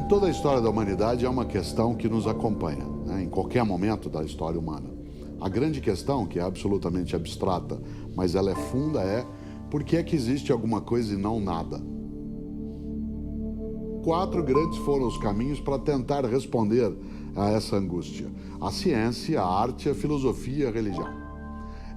Toda a história da humanidade é uma questão que nos acompanha, né, em qualquer momento da história humana. A grande questão, que é absolutamente abstrata, mas ela é funda, é por que é que existe alguma coisa e não nada? 4 grandes foram os caminhos para tentar responder a essa angústia: a ciência, a arte, a filosofia e a religião.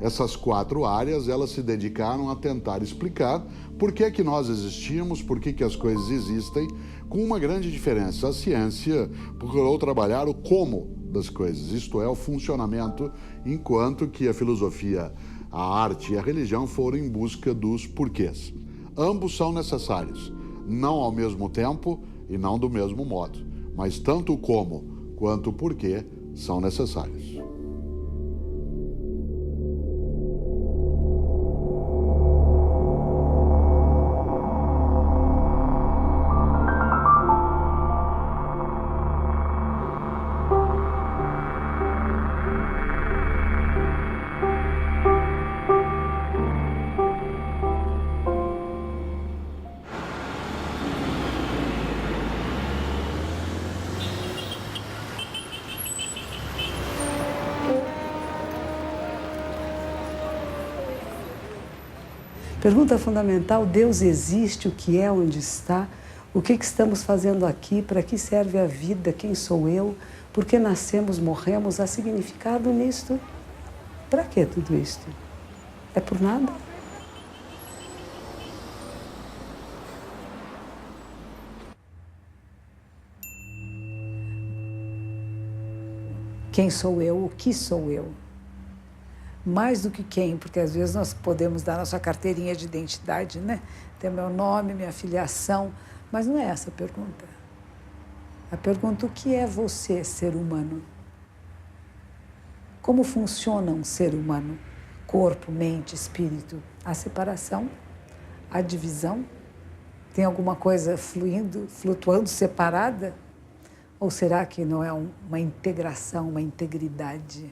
Essas 4 áreas, elas se dedicaram a tentar explicar por que é que nós existimos, por que as coisas existem, com uma grande diferença. A ciência procurou trabalhar o como das coisas, isto é, o funcionamento, enquanto que a filosofia, a arte e a religião foram em busca dos porquês. Ambos são necessários, não ao mesmo tempo e não do mesmo modo, mas tanto o como quanto o porquê são necessários. Pergunta fundamental: Deus existe? O que é? Onde está? O que estamos fazendo aqui? Para que serve a vida? Quem sou eu? Por que nascemos, morremos? Há significado nisto? Para que tudo isto? É por nada? Quem sou eu? O que sou eu? Mais do que quem, porque às vezes nós podemos dar nossa carteirinha de identidade, né? Ter meu nome, minha filiação, mas não é essa a pergunta. A pergunta: o que é você, ser humano? Como funciona um ser humano? Corpo, mente, espírito. Há separação? Há divisão? Tem alguma coisa fluindo, flutuando, separada? Ou será que não é uma integração, uma integridade?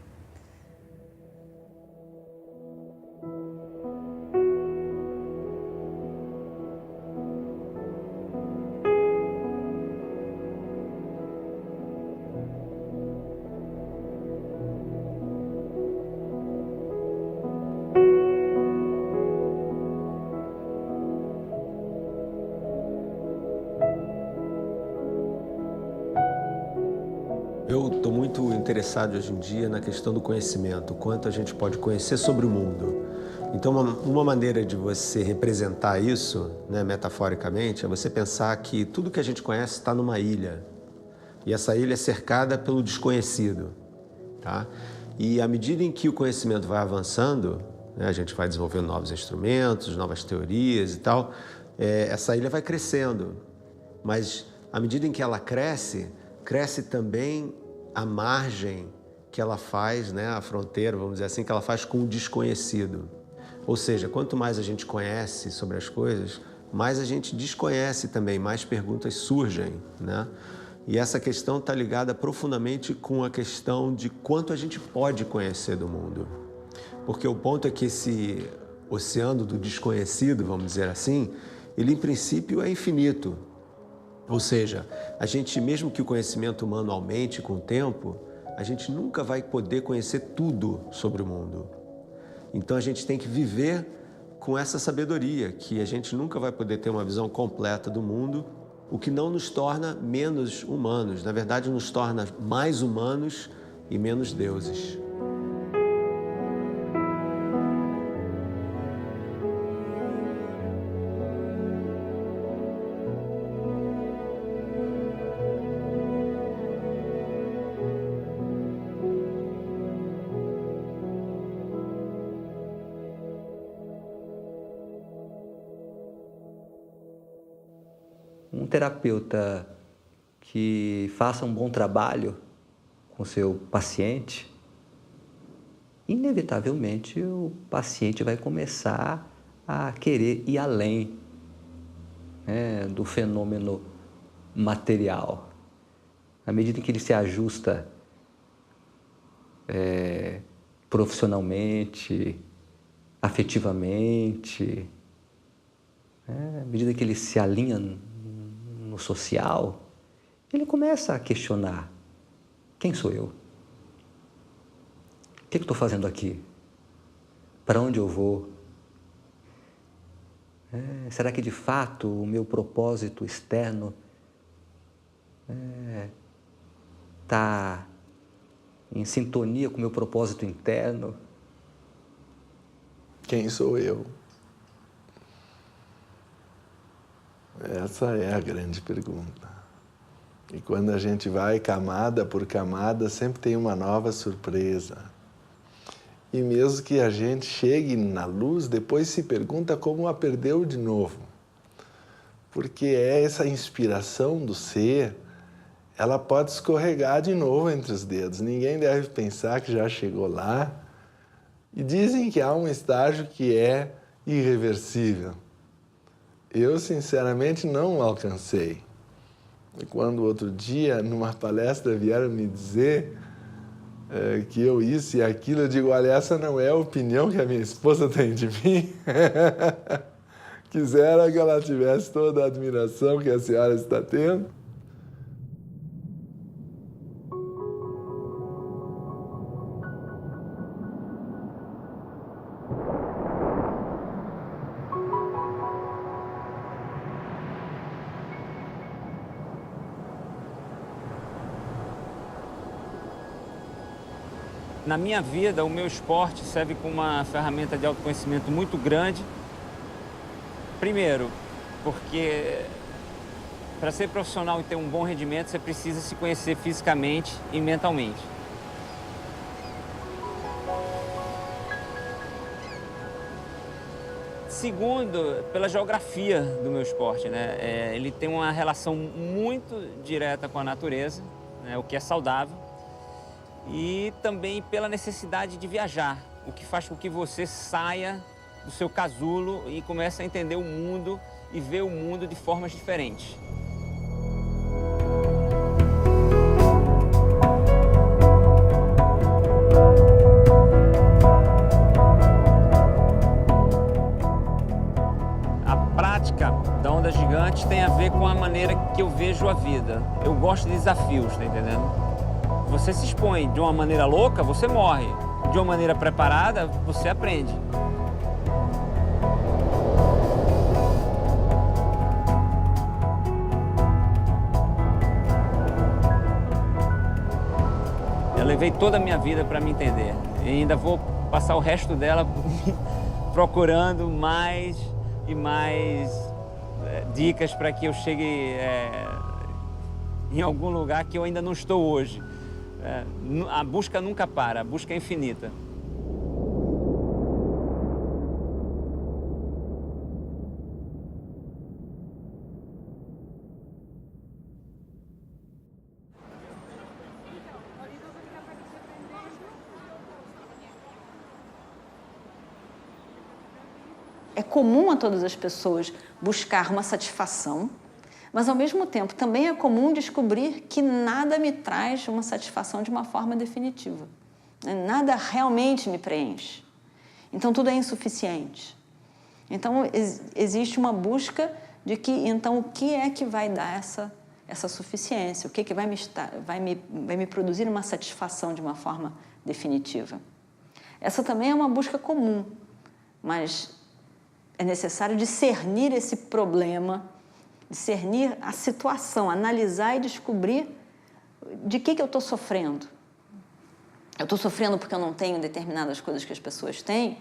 Eu estou muito interessado hoje em dia na questão do conhecimento, o quanto a gente pode conhecer sobre o mundo. Então, uma maneira de você representar isso, né, metaforicamente, é você pensar que tudo que a gente conhece está numa ilha. E essa ilha é cercada pelo desconhecido, tá? E à medida em que o conhecimento vai avançando, né, a gente vai desenvolvendo novos instrumentos, novas teorias e tal, essa ilha vai crescendo. Mas à medida em que ela cresce, cresce também a margem que ela faz, né, a fronteira, vamos dizer assim, que ela faz com o desconhecido. Ou seja, quanto mais a gente conhece sobre as coisas, mais a gente desconhece também, mais perguntas surgem, né? E essa questão está ligada profundamente com a questão de quanto a gente pode conhecer do mundo. Porque o ponto é que esse oceano do desconhecido, vamos dizer assim, ele em princípio é infinito. Ou seja, a gente, mesmo que o conhecimento humano aumente com o tempo, a gente nunca vai poder conhecer tudo sobre o mundo. Então a gente tem que viver com essa sabedoria, que a gente nunca vai poder ter uma visão completa do mundo, o que não nos torna menos humanos, na verdade nos torna mais humanos e menos deuses. Um terapeuta que faça um bom trabalho com seu paciente, inevitavelmente o paciente vai começar a querer ir além, né, do fenômeno material. À medida em que ele se ajusta profissionalmente, afetivamente, à medida que ele se alinha no social, ele começa a questionar: quem sou eu? O que eu estou fazendo aqui? Para onde eu vou? Será que de fato o meu propósito externo está em sintonia com o meu propósito interno? Quem sou eu? Essa é a grande pergunta. E quando a gente vai camada por camada, sempre tem uma nova surpresa. E mesmo que a gente chegue na luz, depois se pergunta como a perdeu de novo. Porque é essa inspiração do ser, ela pode escorregar de novo entre os dedos. Ninguém deve pensar que já chegou lá. E dizem que há um estágio que é irreversível. Eu, sinceramente, não alcancei. E quando outro dia, numa palestra, vieram me dizer que eu isso e aquilo, eu digo, olha, essa não é a opinião que a minha esposa tem de mim. Quisera que ela tivesse toda a admiração que a senhora está tendo. Na minha vida, o meu esporte serve como uma ferramenta de autoconhecimento muito grande. Primeiro, porque para ser profissional e ter um bom rendimento, você precisa se conhecer fisicamente e mentalmente. Segundo, pela geografia do meu esporte, né? Ele tem uma relação muito direta com a natureza, né? O que é saudável. E também pela necessidade de viajar, o que faz com que você saia do seu casulo e comece a entender o mundo e ver o mundo de formas diferentes. A prática da onda gigante tem a ver com a maneira que eu vejo a vida. Eu gosto de desafios, tá entendendo? Você se expõe de uma maneira louca, você morre. De uma maneira preparada, você aprende. Eu levei toda a minha vida para me entender. E ainda vou passar o resto dela procurando mais e mais dicas para que eu chegue em algum lugar que eu ainda não estou hoje. A busca nunca para, a busca é infinita. É comum a todas as pessoas buscar uma satisfação, mas, ao mesmo tempo, também é comum descobrir que nada me traz uma satisfação de uma forma definitiva. Nada realmente me preenche. Então, tudo é insuficiente. Então, existe uma busca de que, então, o que é que vai dar essa suficiência? O que é que vai me produzir uma satisfação de uma forma definitiva? Essa também é uma busca comum, mas é necessário discernir esse problema, discernir a situação, analisar e descobrir de que eu estou sofrendo. Eu estou sofrendo porque eu não tenho determinadas coisas que as pessoas têm,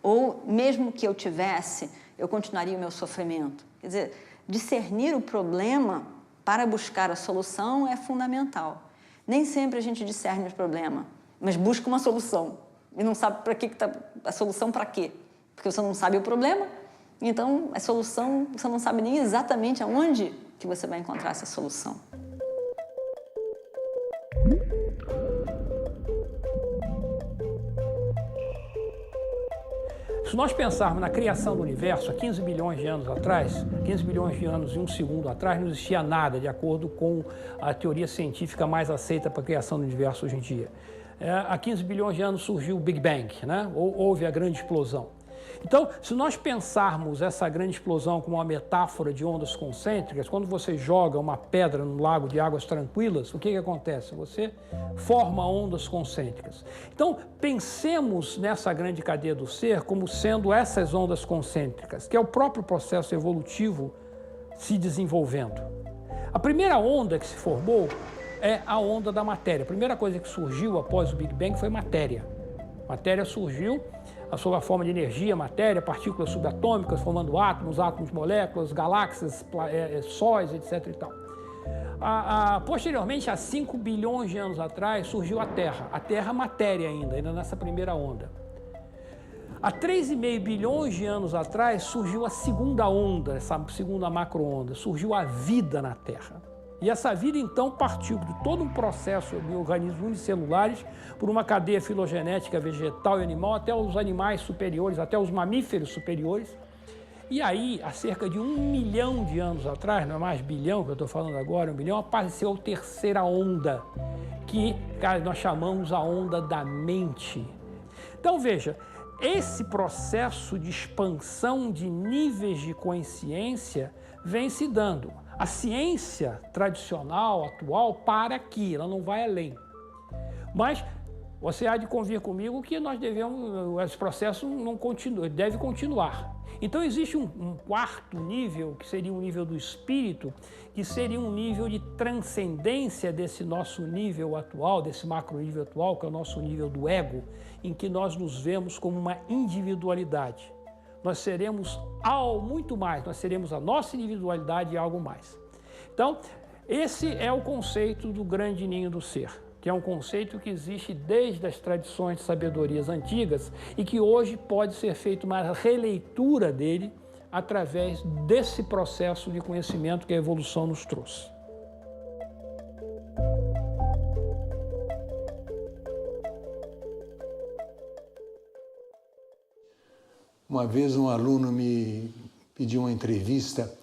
ou mesmo que eu tivesse, eu continuaria o meu sofrimento. Quer dizer, discernir o problema para buscar a solução é fundamental. Nem sempre a gente discerne o problema, mas busca uma solução e não sabe para que está a solução, para quê? Porque você não sabe o problema. Então, a solução, você não sabe nem exatamente aonde que você vai encontrar essa solução. Se nós pensarmos na criação do universo, há 15 bilhões de anos atrás, 15 bilhões de anos e um segundo atrás, não existia nada, de acordo com a teoria científica mais aceita para a criação do universo hoje em dia. Há 15 bilhões de anos surgiu o Big Bang, né? Houve a grande explosão. Então, se nós pensarmos essa grande explosão como uma metáfora de ondas concêntricas, quando você joga uma pedra num lago de águas tranquilas, o que acontece? Você forma ondas concêntricas. Então, pensemos nessa grande cadeia do ser como sendo essas ondas concêntricas, que é o próprio processo evolutivo se desenvolvendo. A primeira onda que se formou é a onda da matéria. A primeira coisa que surgiu após o Big Bang foi matéria. Matéria surgiu sob a forma de energia, matéria, partículas subatômicas, formando átomos, moléculas, galáxias, sóis, etc. E tal. Posteriormente, há 5 bilhões de anos atrás, surgiu a Terra matéria ainda nessa primeira onda. Há 3,5 bilhões de anos atrás, surgiu a segunda onda, essa segunda macro-onda, surgiu a vida na Terra. E essa vida, então, partiu de todo um processo de organismos unicelulares, por uma cadeia filogenética vegetal e animal, até os animais superiores, até os mamíferos superiores. E aí, há cerca de 1 milhão de anos atrás, não é mais bilhão que eu estou falando agora, 1 bilhão, apareceu a terceira onda, que nós chamamos a onda da mente. Então, veja, esse processo de expansão de níveis de consciência vem se dando. A ciência tradicional, atual, para aqui, ela não vai além. Mas você há de convir comigo que nós esse processo não continua, deve continuar. Então existe um quarto nível, que seria um nível do espírito, que seria um nível de transcendência desse nosso nível atual, desse macro nível atual, que é o nosso nível do ego, em que nós nos vemos como uma individualidade. Nós seremos muito mais, nós seremos a nossa individualidade e algo mais. Então, esse é o conceito do grande ninho do ser, que é um conceito que existe desde as tradições de sabedorias antigas e que hoje pode ser feita uma releitura dele através desse processo de conhecimento que a evolução nos trouxe. Uma vez um aluno me pediu uma entrevista,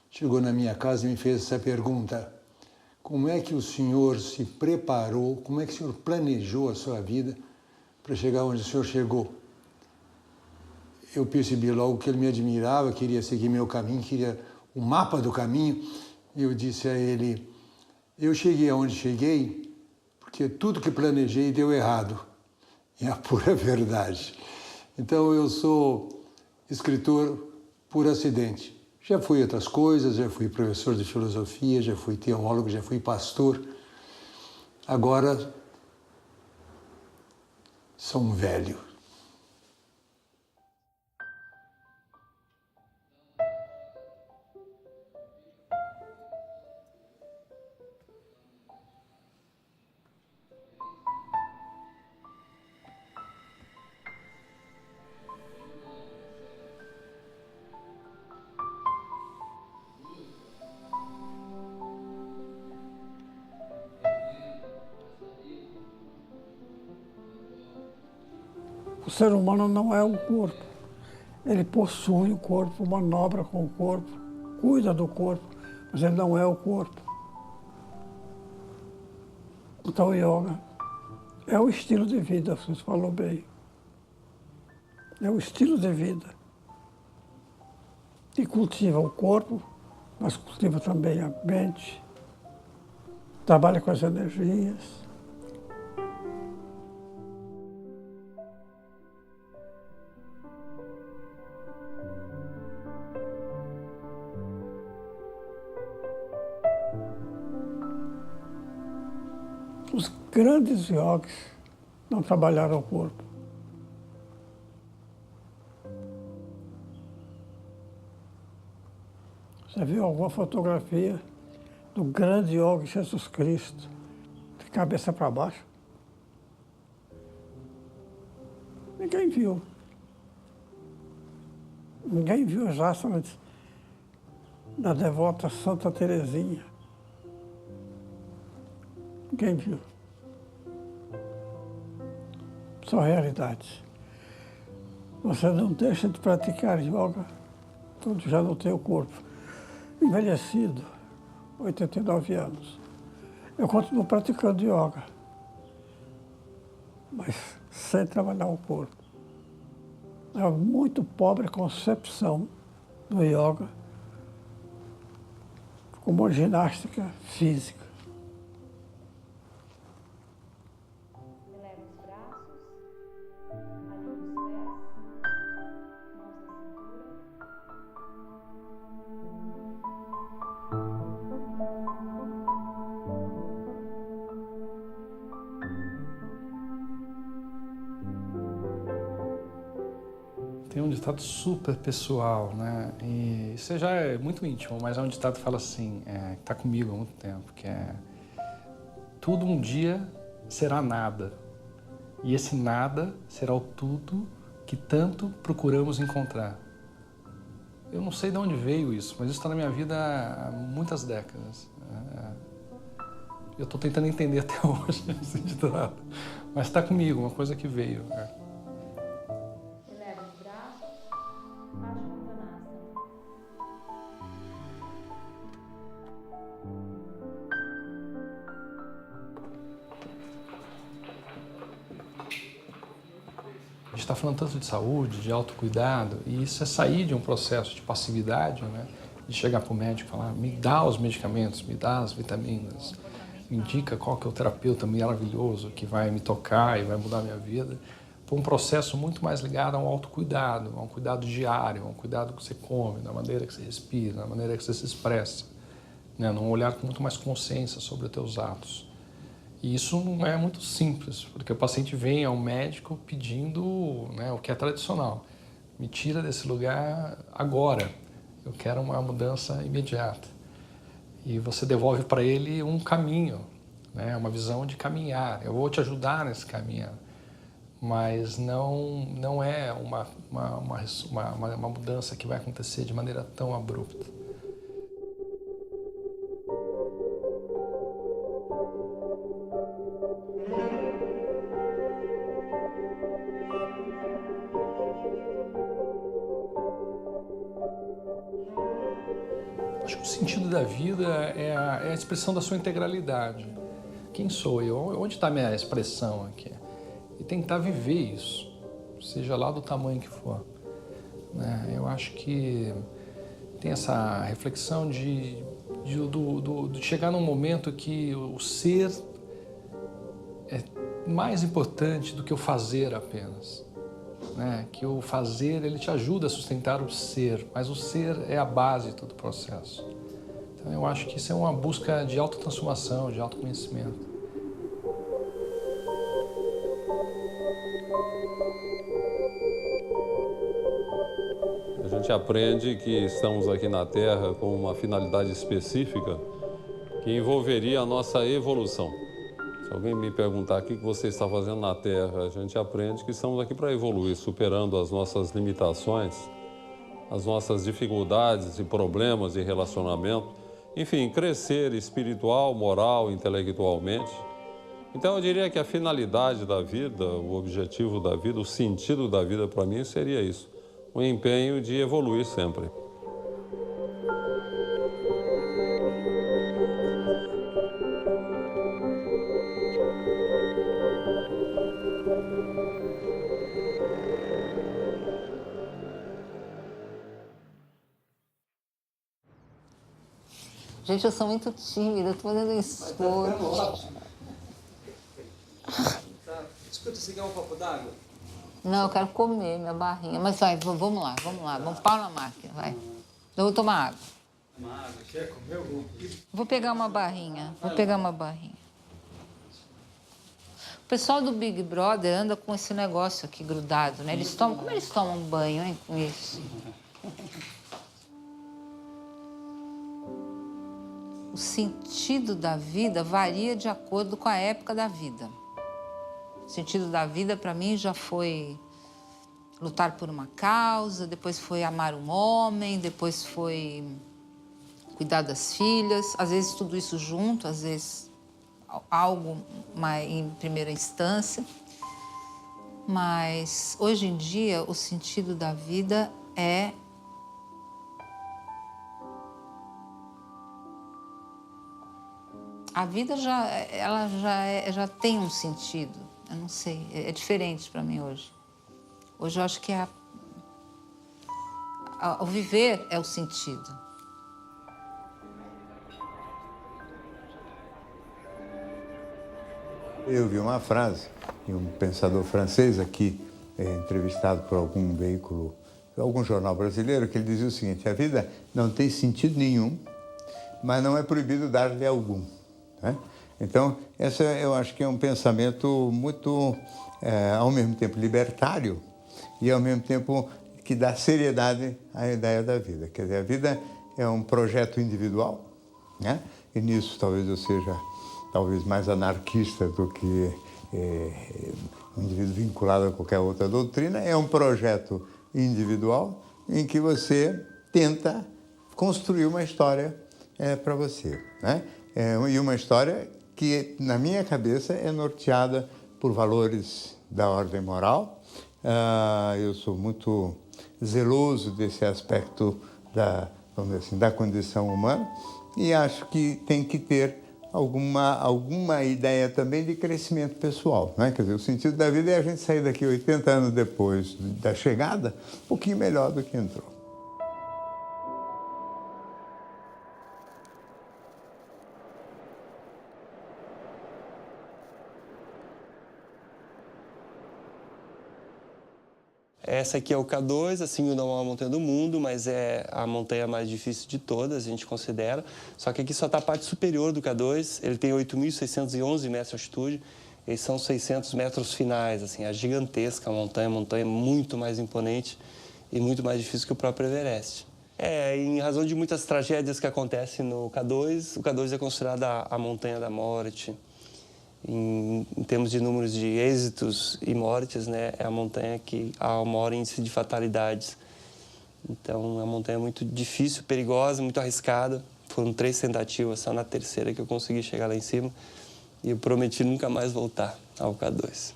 chegou na minha casa e me fez essa pergunta: como é que o senhor se preparou, como é que o senhor planejou a sua vida para chegar onde o senhor chegou? Eu percebi logo que ele me admirava, queria seguir meu caminho, queria o mapa do caminho, e eu disse a ele: eu cheguei aonde cheguei porque tudo que planejei deu errado. É a pura verdade. Então eu sou escritor por acidente. Já fui outras coisas, já fui professor de filosofia, já fui teólogo, já fui pastor. Agora sou um velho. O ser humano não é o corpo. Ele possui o corpo, manobra com o corpo, cuida do corpo, mas ele não é o corpo. Então o yoga é o estilo de vida, você falou bem. É o estilo de vida. E cultiva o corpo, mas cultiva também a mente, trabalha com as energias. Os grandes yogis não trabalharam o corpo. Você viu alguma fotografia do grande yogi Jesus Cristo, de cabeça para baixo? Ninguém viu. Ninguém viu as asanas da devota Santa Teresinha. Ninguém viu. Só realidade. Você não deixa de praticar yoga quando já não tem o corpo. Envelhecido, 89 anos. Eu continuo praticando yoga, mas sem trabalhar o corpo. uma muito pobre concepção do yoga como uma ginástica física. Eleva os braços, alinha os pés, mãos Tem um ditado super pessoal, né? E isso já é muito íntimo, mas é um ditado que fala assim, que está comigo há muito tempo, que é: tudo um dia será nada, e esse nada será o tudo que tanto procuramos encontrar. Eu não sei de onde veio isso, mas isso está na minha vida há muitas décadas. Eu estou tentando entender até hoje esse ditado, mas está comigo, uma coisa que veio. Eleva os braços, Paschimottanasana. A gente está falando tanto de saúde, de autocuidado, e isso é sair de um processo de passividade, né? De chegar para o médico e falar: me dá os medicamentos, me dá as vitaminas, me indica qual que é o terapeuta maravilhoso que vai me tocar e vai mudar a minha vida, para um processo muito mais ligado a um autocuidado, a um cuidado diário, a um cuidado que você come, da maneira que você respira, da maneira que você se expressa, né? Num olhar com muito mais consciência sobre os teus atos. E isso não é muito simples, porque o paciente vem ao médico pedindo, né, o que é tradicional: me tira desse lugar agora, eu quero uma mudança imediata. E você devolve para ele um caminho, né, uma visão de caminhar. Eu vou te ajudar nesse caminhar, mas não é uma mudança que vai acontecer de maneira tão abrupta. Acho que o sentido da vida é a expressão da sua integralidade. Quem sou eu? Onde está a minha expressão aqui? E tentar viver isso, seja lá do tamanho que for, né? Eu acho que tem essa reflexão de chegar num momento que o ser é mais importante do que o fazer apenas. Né? Que o fazer, ele te ajuda a sustentar o ser, mas o ser é a base de todo o processo. Então eu acho que isso é uma busca de autotransformação, de autoconhecimento. A gente aprende que estamos aqui na Terra com uma finalidade específica que envolveria a nossa evolução. Se alguém me perguntar o que você está fazendo na Terra, a gente aprende que estamos aqui para evoluir, superando as nossas limitações, as nossas dificuldades e problemas de relacionamento, enfim, crescer espiritual, moral, intelectualmente. Então eu diria que a finalidade da vida, o objetivo da vida, o sentido da vida para mim seria isso, o empenho de evoluir sempre. Gente, eu sou muito tímida, estou fazendo esforço. Escuta, você quer um copo d'água? Não, eu quero comer minha barrinha. Mas vai, vamos lá. Vamos pau na máquina, vai. Eu vou tomar água. Uma água, quer comer algum? Vou pegar uma barrinha. O pessoal do Big Brother anda com esse negócio aqui grudado, né? Como eles tomam banho, hein, com isso? O sentido da vida varia de acordo com a época da vida. O sentido da vida, para mim, já foi lutar por uma causa, depois foi amar um homem, depois foi cuidar das filhas, às vezes tudo isso junto, às vezes algo em primeira instância. Mas, hoje em dia, o sentido da vida é a vida já tem um sentido, eu não sei, é diferente para mim hoje. Hoje eu acho que é O viver é o sentido. Eu vi uma frase de um pensador francês aqui, entrevistado por algum veículo, algum jornal brasileiro, que ele dizia o seguinte: a vida não tem sentido nenhum, mas não é proibido dar-lhe algum. Né? Então, esse eu acho que é um pensamento muito, ao mesmo tempo, libertário e, ao mesmo tempo, que dá seriedade à ideia da vida. Quer dizer, a vida é um projeto individual, né? E nisso talvez eu seja mais anarquista do que um indivíduo vinculado a qualquer outra doutrina. É um projeto individual em que você tenta construir uma história para você, né? E uma história que, na minha cabeça, é norteada por valores da ordem moral. Eu sou muito zeloso desse aspecto vamos dizer assim, da condição humana, e acho que tem que ter alguma ideia também de crescimento pessoal, né? Quer dizer, o sentido da vida é a gente sair daqui 80 anos depois da chegada um pouquinho melhor do que entrou. Essa aqui é o K2, assim, não é uma montanha do mundo, mas é a montanha mais difícil de todas, a gente considera. Só que aqui só está a parte superior do K2, ele tem 8.611 metros de altitude, e são 600 metros finais, assim, é gigantesca a montanha muito mais imponente e muito mais difícil que o próprio Everest. Em razão de muitas tragédias que acontecem no K2, o K2 é considerada a montanha da morte. Em termos de números de êxitos e mortes, né, é a montanha que há o maior índice de fatalidades. Então, é uma montanha muito difícil, perigosa, muito arriscada. Foram 3 tentativas, só na terceira que eu consegui chegar lá em cima. E eu prometi nunca mais voltar ao K2.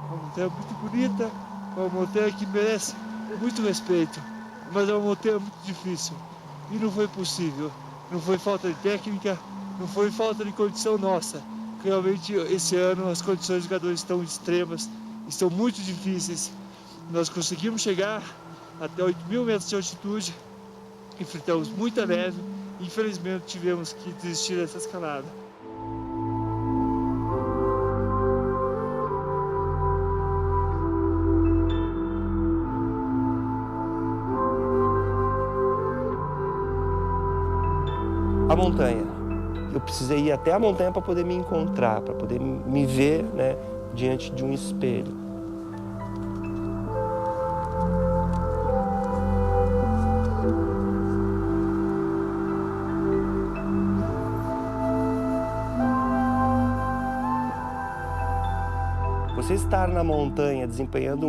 Uma montanha muito bonita, uma montanha que merece muito respeito, mas é uma montanha muito difícil. E não foi possível. Não foi falta de técnica, não foi falta de condição nossa. Realmente, esse ano, as condições do K2 estão extremas, estão muito difíceis. Nós conseguimos chegar até 8.000 metros de altitude, enfrentamos muita neve e, infelizmente, tivemos que desistir dessa escalada. A montanha. Eu precisei ir até a montanha para poder me encontrar, para poder me ver, né, diante de um espelho. Você estar na montanha desempenhando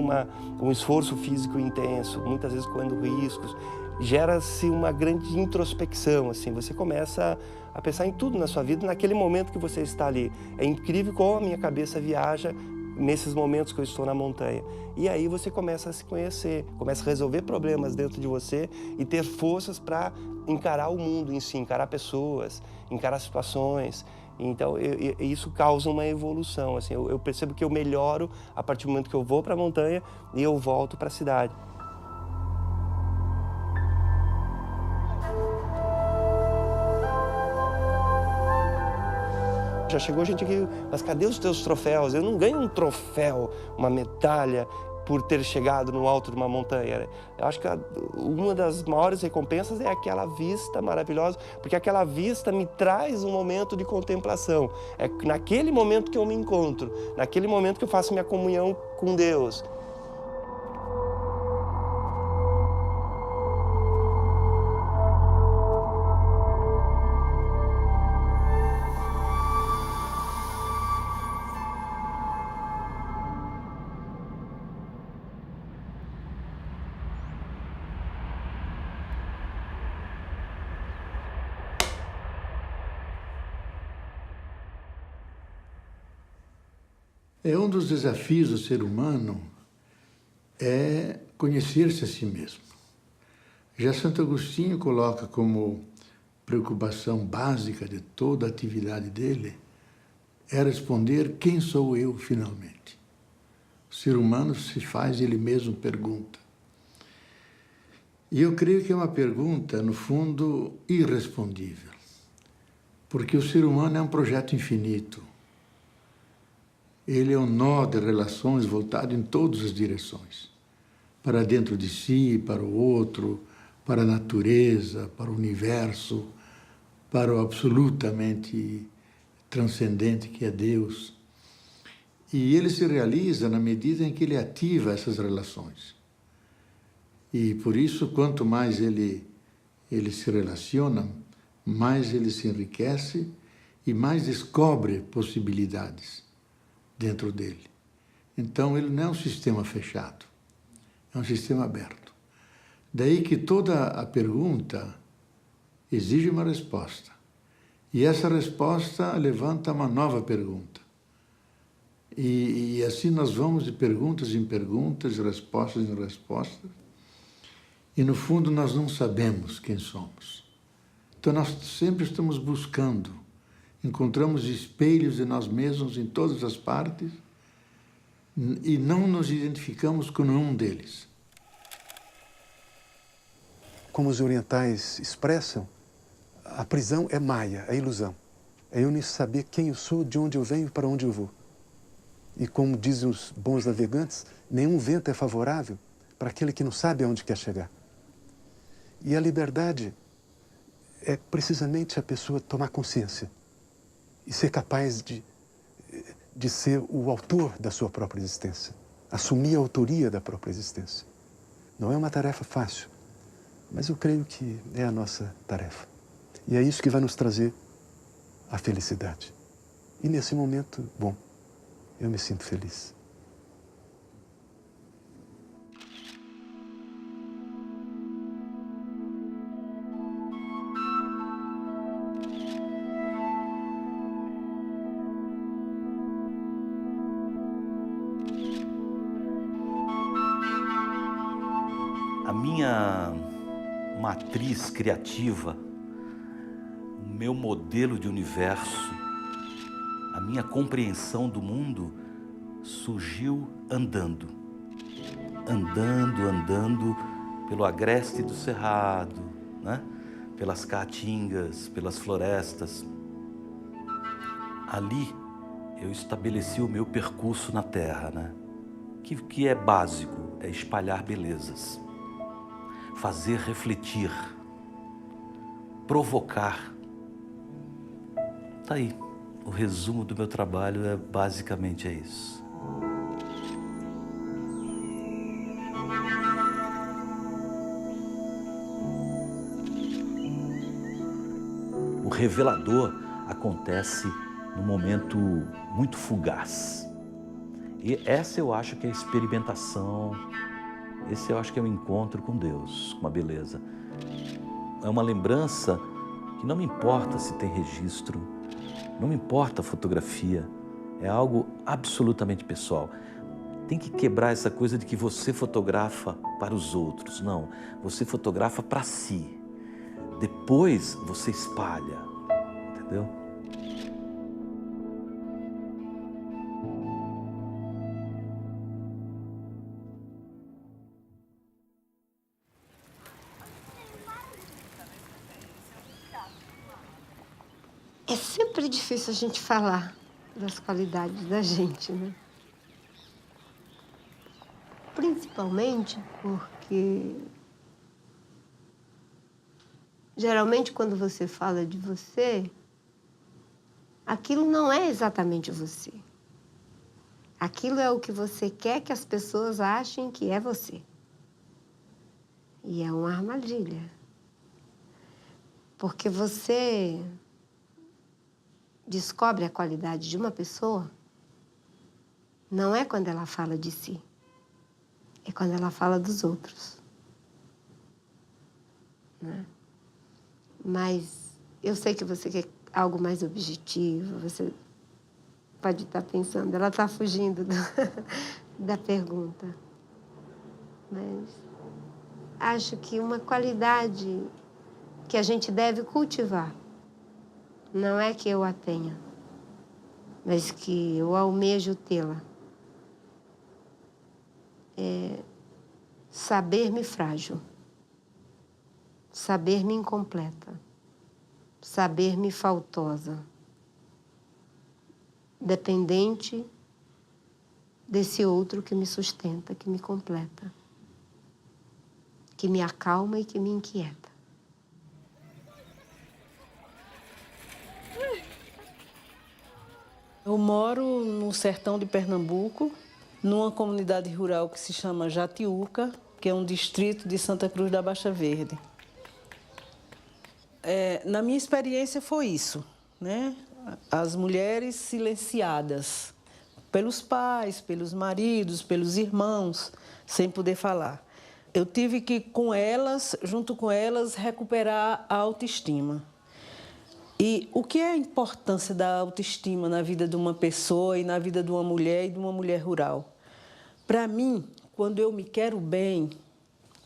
um esforço físico intenso, muitas vezes correndo riscos, gera-se uma grande introspecção, assim, você começa a pensar em tudo na sua vida, naquele momento que você está ali. É incrível como a minha cabeça viaja nesses momentos que eu estou na montanha. E aí você começa a se conhecer, começa a resolver problemas dentro de você e ter forças para encarar o mundo em si, encarar pessoas, encarar situações. Então, isso causa uma evolução, assim, eu percebo que eu melhoro a partir do momento que eu vou para a montanha e eu volto para a cidade. Já chegou gente aqui, mas cadê os teus troféus? Eu não ganho um troféu, uma medalha, por ter chegado no alto de uma montanha. Eu acho que uma das maiores recompensas é aquela vista maravilhosa, porque aquela vista me traz um momento de contemplação. É naquele momento que eu me encontro, naquele momento que eu faço minha comunhão com Deus. Um dos desafios do ser humano é conhecer-se a si mesmo. Já Santo Agostinho coloca como preocupação básica de toda a atividade dele é responder: quem sou eu finalmente? O ser humano se faz ele mesmo pergunta. E eu creio que é uma pergunta, no fundo, irrespondível. Porque o ser humano é um projeto infinito. Ele é um nó de relações voltado em todas as direções. Para dentro de si, para o outro, para a natureza, para o universo, para o absolutamente transcendente que é Deus. E ele se realiza na medida em que ele ativa essas relações. E por isso, quanto mais ele se relaciona, mais ele se enriquece e mais descobre possibilidades dentro dele. Então, ele não é um sistema fechado, é um sistema aberto. Daí que toda a pergunta exige uma resposta. E essa resposta levanta uma nova pergunta. E assim nós vamos de perguntas em perguntas, de respostas em respostas. E, no fundo, nós não sabemos quem somos. Então, nós sempre estamos buscando. Encontramos espelhos de nós mesmos em todas as partes e não nos identificamos com nenhum deles. Como os orientais expressam, a prisão é maia, é ilusão. É eu nem saber quem eu sou, de onde eu venho e para onde eu vou. E como dizem os bons navegantes, nenhum vento é favorável para aquele que não sabe aonde quer chegar. E a liberdade é precisamente a pessoa tomar consciência e ser capaz de ser o autor da sua própria existência, assumir a autoria da própria existência. Não é uma tarefa fácil, mas eu creio que é a nossa tarefa. E é isso que vai nos trazer a felicidade. E nesse momento, bom, eu me sinto feliz. A minha matriz criativa, o meu modelo de universo, a minha compreensão do mundo surgiu andando. Andando pelo agreste do cerrado, né? Pelas caatingas, pelas florestas. Ali eu estabeleci o meu percurso na Terra, né? Que é básico, é espalhar belezas, fazer refletir, provocar. Tá aí. O resumo do meu trabalho é basicamente isso. O revelador acontece num momento muito fugaz. E essa eu acho que é a experimentação, esse eu acho que é o encontro com Deus, com a beleza. É uma lembrança que não me importa se tem registro, não me importa a fotografia, é algo absolutamente pessoal. Tem que quebrar essa coisa de que você fotografa para os outros. Não, você fotografa para si. Depois você espalha, entendeu? É sempre difícil a gente falar das qualidades da gente, né? Principalmente porque, geralmente, quando você fala de você, aquilo não é exatamente você. Aquilo é o que você quer que as pessoas achem que é você. E é uma armadilha. Porque você descobre a qualidade de uma pessoa não é quando ela fala de si, é quando ela fala dos outros, né? Mas eu sei que você quer algo mais objetivo, você pode estar pensando, ela está fugindo da pergunta, mas acho que uma qualidade que a gente deve cultivar não é que eu a tenha, mas que eu almejo tê-la. saber-me frágil, saber-me incompleta, saber-me faltosa, dependente desse outro que me sustenta, que me completa, que me acalma e que me inquieta. Eu moro no sertão de Pernambuco, numa comunidade rural que se chama Jatiuca, que é um distrito de Santa Cruz da Baixa Verde. Na minha experiência foi isso, né? As mulheres silenciadas pelos pais, pelos maridos, pelos irmãos, sem poder falar. Eu tive que, com elas, junto com elas, recuperar a autoestima. E o que é a importância da autoestima na vida de uma pessoa e na vida de uma mulher e de uma mulher rural? Para mim, quando eu me quero bem,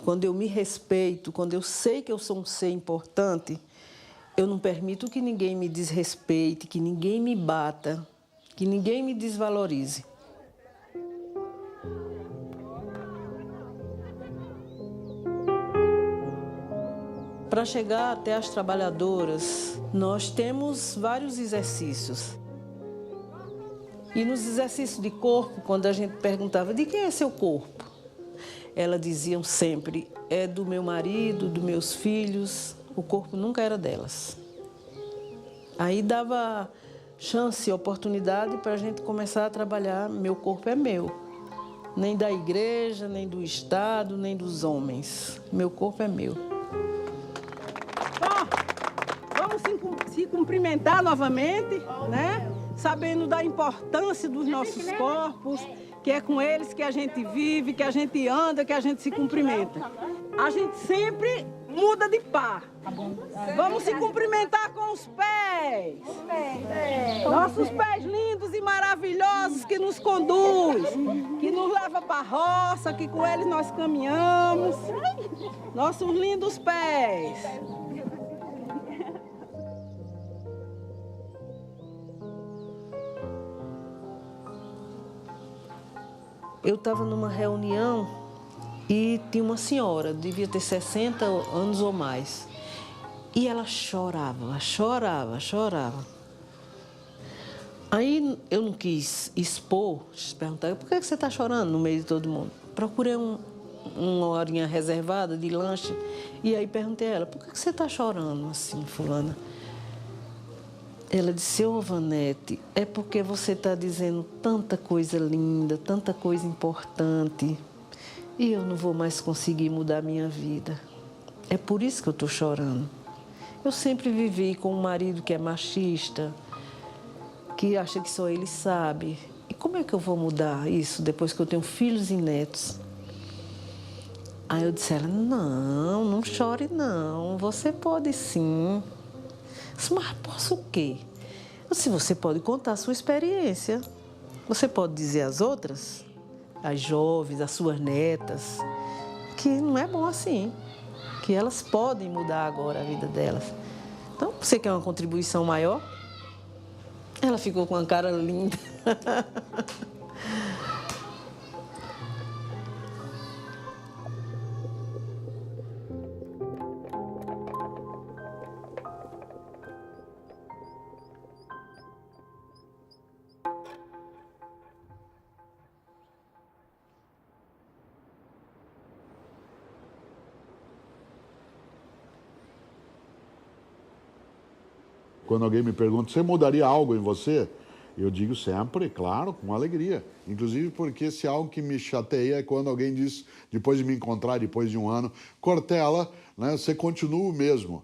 quando eu me respeito, quando eu sei que eu sou um ser importante, eu não permito que ninguém me desrespeite, que ninguém me bata, que ninguém me desvalorize. Para chegar até as trabalhadoras, nós temos vários exercícios. E nos exercícios de corpo, quando a gente perguntava, de quem é seu corpo? Elas diziam sempre, é do meu marido, dos meus filhos, o corpo nunca era delas. Aí dava chance, oportunidade para a gente começar a trabalhar, meu corpo é meu. Nem da igreja, nem do Estado, nem dos homens. Meu corpo é meu. Vamos se cumprimentar novamente, né? Sabendo da importância dos nossos corpos, que é com eles que a gente vive, que a gente anda, que a gente se cumprimenta. A gente sempre muda de par. Vamos se cumprimentar com os pés. Nossos pés lindos e maravilhosos que nos conduz, que nos leva para a roça, que com eles nós caminhamos. Nossos lindos pés. Eu estava numa reunião e tinha uma senhora, devia ter 60 anos ou mais. E ela chorava, chorava, chorava. Aí eu não quis expor, perguntar, por que você está chorando no meio de todo mundo? Procurei uma horinha reservada de lanche e aí perguntei a ela, por que você está chorando assim, fulana? Ela disse, ô Vanete, é porque você está dizendo tanta coisa linda, tanta coisa importante, e eu não vou mais conseguir mudar minha vida. É por isso que eu estou chorando. Eu sempre vivi com um marido que é machista, que acha que só ele sabe. E como é que eu vou mudar isso depois que eu tenho filhos e netos? Aí eu disse a ela, não chore não, você pode sim. Mas posso o quê? Se você pode contar a sua experiência, você pode dizer às outras, às jovens, às suas netas, que não é bom assim, que elas podem mudar agora a vida delas. Então, você quer uma contribuição maior? Ela ficou com uma cara linda. Quando alguém me pergunta, você mudaria algo em você? Eu digo sempre, claro, com alegria. Inclusive porque se algo que me chateia é quando alguém diz, depois de me encontrar, depois de um ano, Cortella, né, você continua o mesmo.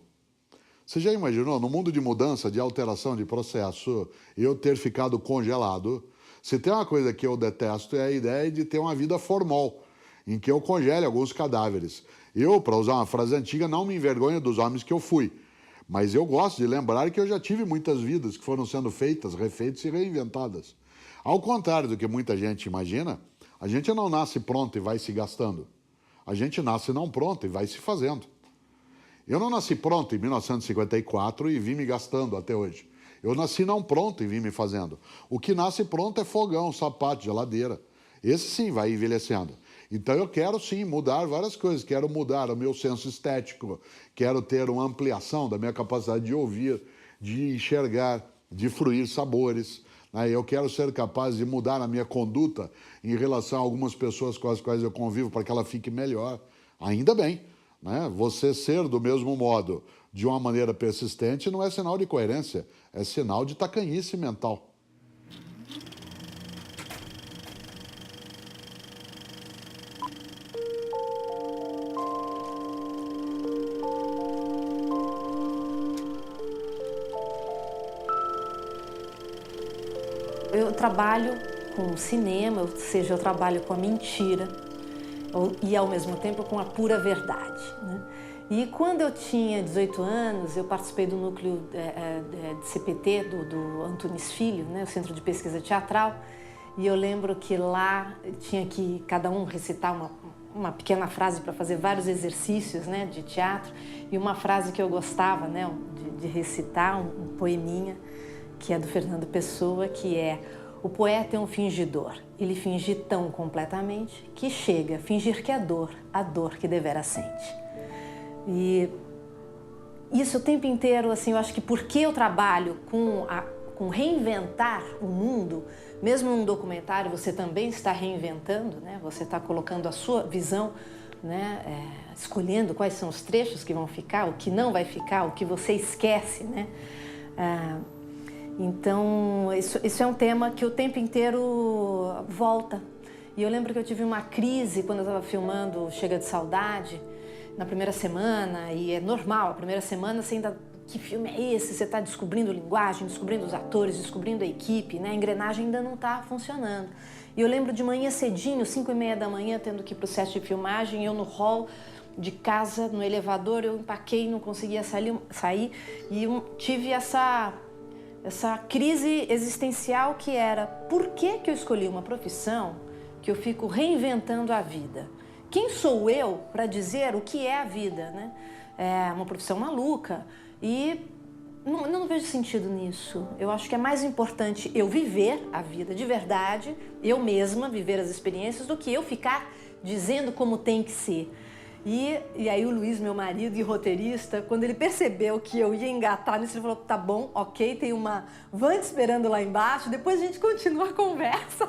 Você já imaginou, no mundo de mudança, de alteração, de processo, eu ter ficado congelado? Se tem uma coisa que eu detesto é a ideia de ter uma vida formal, em que eu congele alguns cadáveres. Eu, para usar uma frase antiga, não me envergonho dos homens que eu fui. Mas eu gosto de lembrar que eu já tive muitas vidas que foram sendo feitas, refeitas e reinventadas. Ao contrário do que muita gente imagina, a gente não nasce pronto e vai se gastando. A gente nasce não pronto e vai se fazendo. Eu não nasci pronto em 1954 e vim me gastando até hoje. Eu nasci não pronto e vim me fazendo. O que nasce pronto é fogão, sapato, geladeira. Esse sim vai envelhecendo. Então eu quero sim mudar várias coisas, quero mudar o meu senso estético, quero ter uma ampliação da minha capacidade de ouvir, de enxergar, de fruir sabores. Eu quero ser capaz de mudar a minha conduta em relação a algumas pessoas com as quais eu convivo para que ela fique melhor. Ainda bem, né? Você ser do mesmo modo, de uma maneira persistente, não é sinal de coerência, é sinal de tacanhice mental. Eu trabalho com cinema, ou seja, eu trabalho com a mentira e ao mesmo tempo com a pura verdade, né? E quando eu tinha 18 anos, eu participei do núcleo de CPT, do Antunes Filho, né, o Centro de Pesquisa Teatral, e eu lembro que lá tinha que cada um recitar uma pequena frase para fazer vários exercícios, né, de teatro, e uma frase que eu gostava, né, de recitar, um poeminha, que é do Fernando Pessoa, que é: o poeta é um fingidor, ele finge tão completamente que chega a fingir que é a dor que devera sente. E isso o tempo inteiro, assim, eu acho que porque eu trabalho com reinventar o mundo, mesmo num documentário você também está reinventando, né? Você está colocando a sua visão, né? Escolhendo quais são os trechos que vão ficar, o que não vai ficar, o que você esquece, né? Então, isso é um tema que o tempo inteiro volta. E eu lembro que eu tive uma crise quando eu estava filmando Chega de Saudade, na primeira semana, e é normal, a primeira semana você ainda... Que filme é esse? Você está descobrindo linguagem, descobrindo os atores, descobrindo a equipe, né? A engrenagem ainda não está funcionando. E eu lembro de manhã cedinho, 5h30 da manhã, tendo que ir para o set de filmagem, eu no hall de casa, no elevador, eu empaquei, não conseguia sair e tive essa crise existencial que era: por que eu escolhi uma profissão que eu fico reinventando a vida? Quem sou eu para dizer o que é a vida, né? É uma profissão maluca e não vejo sentido nisso. Eu acho que é mais importante eu viver a vida de verdade, eu mesma viver as experiências, do que eu ficar dizendo como tem que ser. E aí o Luiz, meu marido e roteirista, quando ele percebeu que eu ia engatar nisso, ele falou: tá bom, ok, tem uma van te esperando lá embaixo, depois a gente continua a conversa.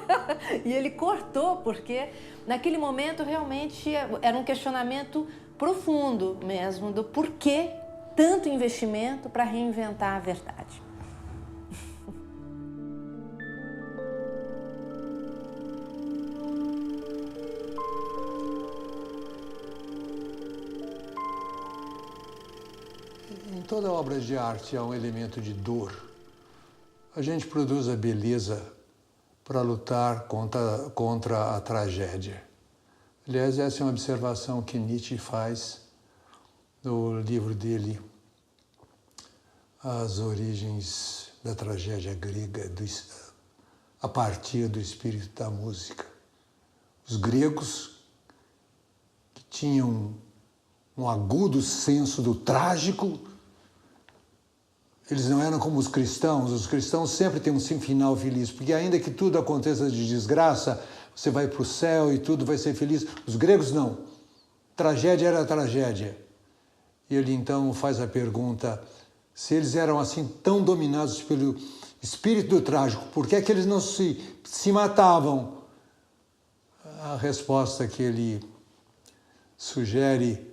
E ele cortou, porque naquele momento realmente era um questionamento profundo mesmo, do porquê tanto investimento para reinventar a verdade. Em toda obra de arte há um elemento de dor. A gente produz a beleza para lutar contra a tragédia. Aliás, essa é uma observação que Nietzsche faz no livro dele, As Origens da Tragédia Grega, a partir do espírito da música. Os gregos, que tinham um agudo senso do trágico, eles não eram como os cristãos sempre têm um final feliz, porque ainda que tudo aconteça de desgraça, você vai para o céu e tudo vai ser feliz. Os gregos não. Tragédia era tragédia. E ele então faz a pergunta: se eles eram assim tão dominados pelo espírito do trágico, por que é que eles não se matavam? A resposta que ele sugere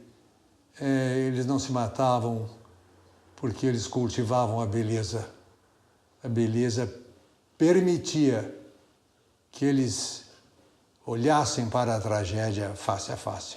é: eles não se matavam porque eles cultivavam a beleza. A beleza permitia que eles olhassem para a tragédia face a face.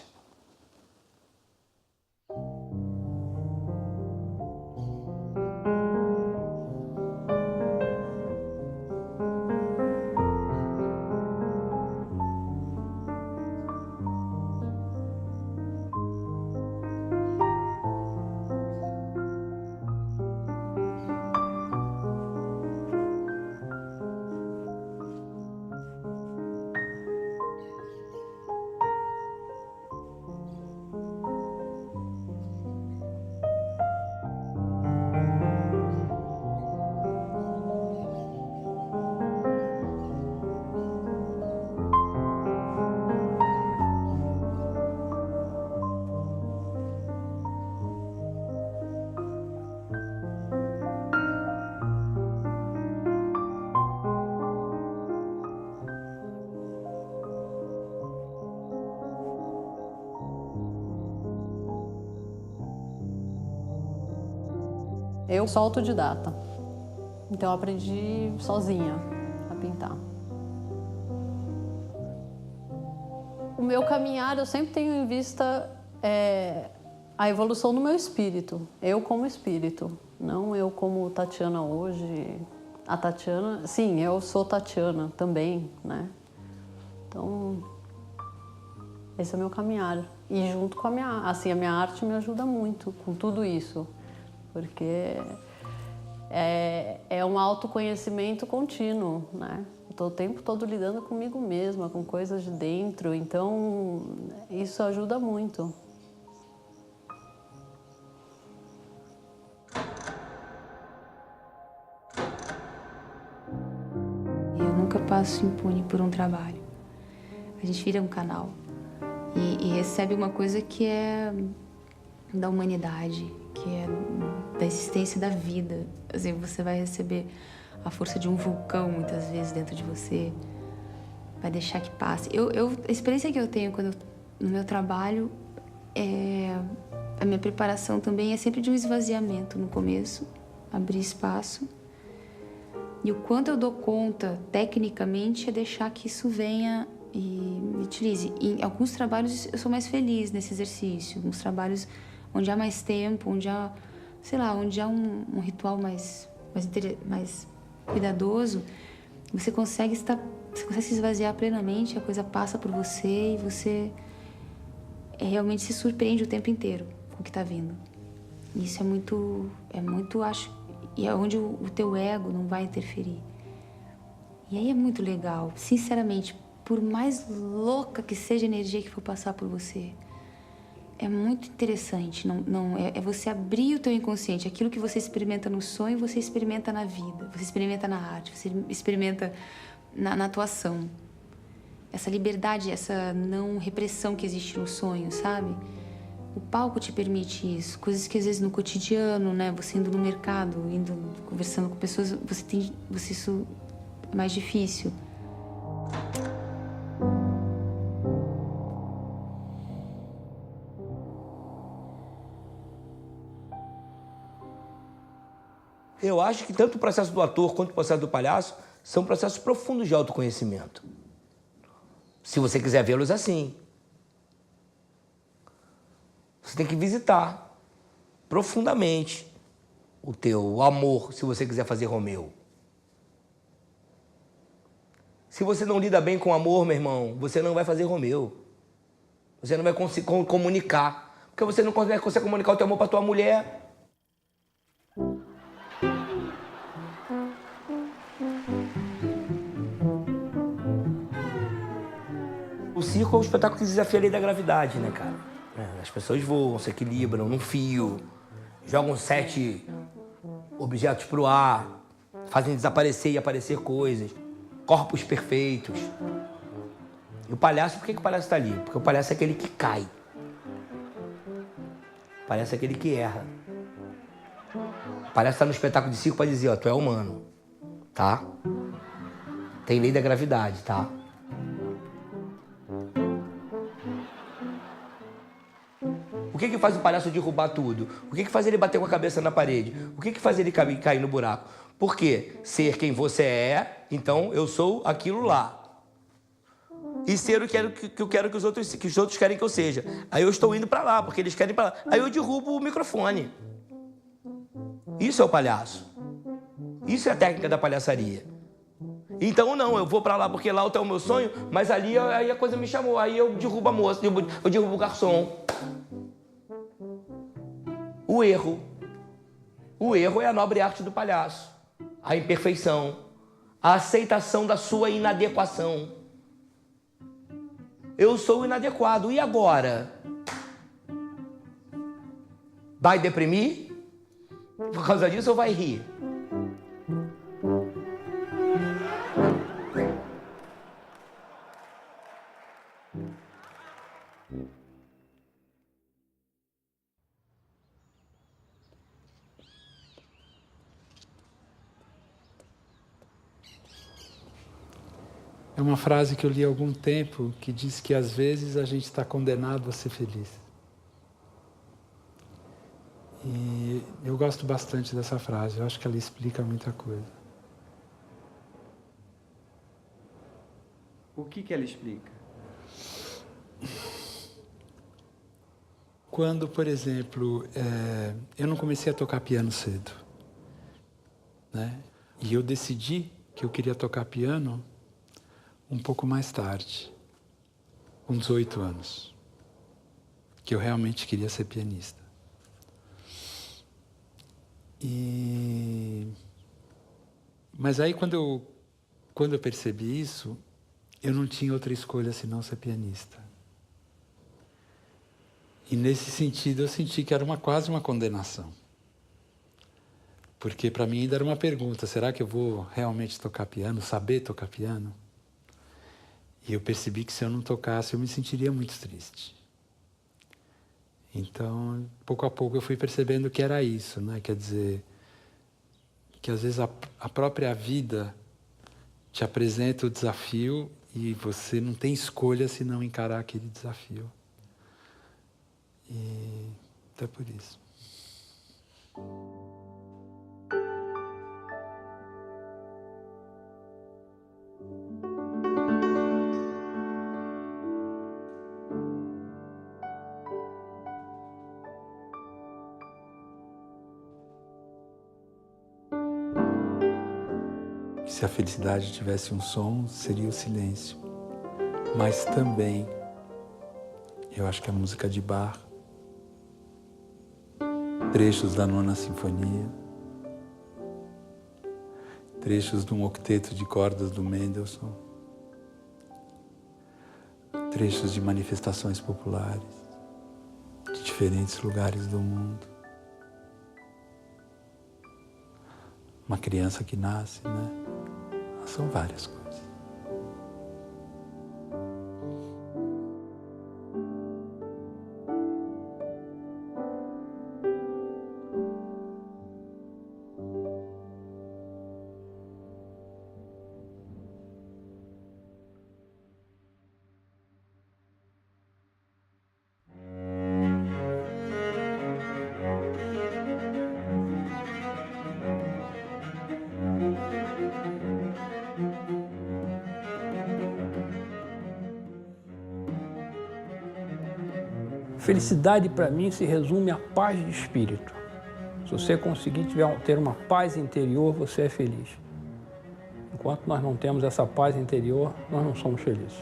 Eu sou autodidata, então eu aprendi sozinha a pintar. O meu caminhar, eu sempre tenho em vista a evolução do meu espírito, eu como espírito, não eu como Tatiana hoje. A Tatiana, sim, eu sou Tatiana também, né? Então, esse é o meu caminhar. E junto com a minha arte me ajuda muito com tudo isso, porque é um autoconhecimento contínuo, né? Estou o tempo todo lidando comigo mesma, com coisas de dentro, então isso ajuda muito. Eu nunca passo impune por um trabalho. A gente vira um canal e recebe uma coisa que é da humanidade, que é da existência da vida. Assim, você vai receber a força de um vulcão, muitas vezes, dentro de você. Vai deixar que passe. A experiência que eu tenho no meu trabalho, a minha preparação também é sempre de um esvaziamento no começo, abrir espaço. E o quanto eu dou conta, tecnicamente, é deixar que isso venha e me utilize. Em alguns trabalhos eu sou mais feliz nesse exercício. Alguns trabalhos onde há mais tempo, onde há, sei lá, onde há um ritual mais cuidadoso, você consegue se esvaziar plenamente, a coisa passa por você e você realmente se surpreende o tempo inteiro com o que está vindo. Isso é muito, acho, e é onde o teu ego não vai interferir. E aí é muito legal, sinceramente, por mais louca que seja a energia que for passar por você, é muito interessante. É você abrir o teu inconsciente. Aquilo que você experimenta no sonho, você experimenta na vida, você experimenta na arte, você experimenta na atuação. Essa liberdade, essa não repressão que existe no sonho, sabe? O palco te permite isso. Coisas que às vezes no cotidiano, né? Você indo no mercado, conversando com pessoas, isso é mais difícil. Eu acho que tanto o processo do ator quanto o processo do palhaço são processos profundos de autoconhecimento. Se você quiser vê-los assim. Você tem que visitar profundamente o teu amor, se você quiser fazer Romeu. Se você não lida bem com o amor, meu irmão, você não vai fazer Romeu. Você não vai conseguir comunicar. Porque você não consegue comunicar o teu amor para tua mulher. O circo é um espetáculo que desafia a lei da gravidade, né, cara? As pessoas voam, se equilibram num fio, jogam 7 objetos pro ar, fazem desaparecer e aparecer coisas, corpos perfeitos. E o palhaço, por que o palhaço tá ali? Porque o palhaço é aquele que cai. O palhaço é aquele que erra. O palhaço tá no espetáculo de circo para dizer, ó, tu é humano, tá? Tem lei da gravidade, tá? O que faz o palhaço derrubar tudo? O que faz ele bater com a cabeça na parede? O que faz ele cair no buraco? Por quê? Ser quem você é, então eu sou aquilo lá. E ser o que eu quero que os outros querem que eu seja. Aí eu estou indo para lá, porque eles querem para lá. Aí eu derrubo o microfone. Isso é o palhaço. Isso é a técnica da palhaçaria. Então não, eu vou para lá porque lá está o meu sonho, mas ali aí a coisa me chamou. Aí eu derrubo a moça, eu derrubo o garçom. O erro. O erro é a nobre arte do palhaço. A imperfeição. A aceitação da sua inadequação. Eu sou inadequado. E agora? Vai deprimir? Por causa disso ou vai rir? É uma frase que eu li há algum tempo que diz que às vezes a gente está condenado a ser feliz. E eu gosto bastante dessa frase, eu acho que ela explica muita coisa. O que ela explica? Quando, por exemplo, eu não comecei a tocar piano cedo, né? E eu decidi que eu queria tocar piano um pouco mais tarde, com 18 anos, que eu realmente queria ser pianista. Mas aí, quando eu percebi isso, eu não tinha outra escolha senão ser pianista. E nesse sentido eu senti que era quase uma condenação. Porque para mim ainda era uma pergunta, será que eu vou realmente tocar piano, saber tocar piano? E eu percebi que se eu não tocasse eu me sentiria muito triste. Então, pouco a pouco eu fui percebendo que era isso, né? Quer dizer, que às vezes a própria vida te apresenta o desafio e você não tem escolha se não encarar aquele desafio. E então é por isso. Se a felicidade tivesse um som, seria o silêncio. Mas também, eu acho que a música de Bach, trechos da Nona Sinfonia, trechos de um octeto de cordas do Mendelssohn, trechos de manifestações populares de diferentes lugares do mundo. Uma criança que nasce, né? São várias coisas. Felicidade, para mim, se resume à paz de espírito. Se você conseguir ter uma paz interior, você é feliz. Enquanto nós não temos essa paz interior, nós não somos felizes.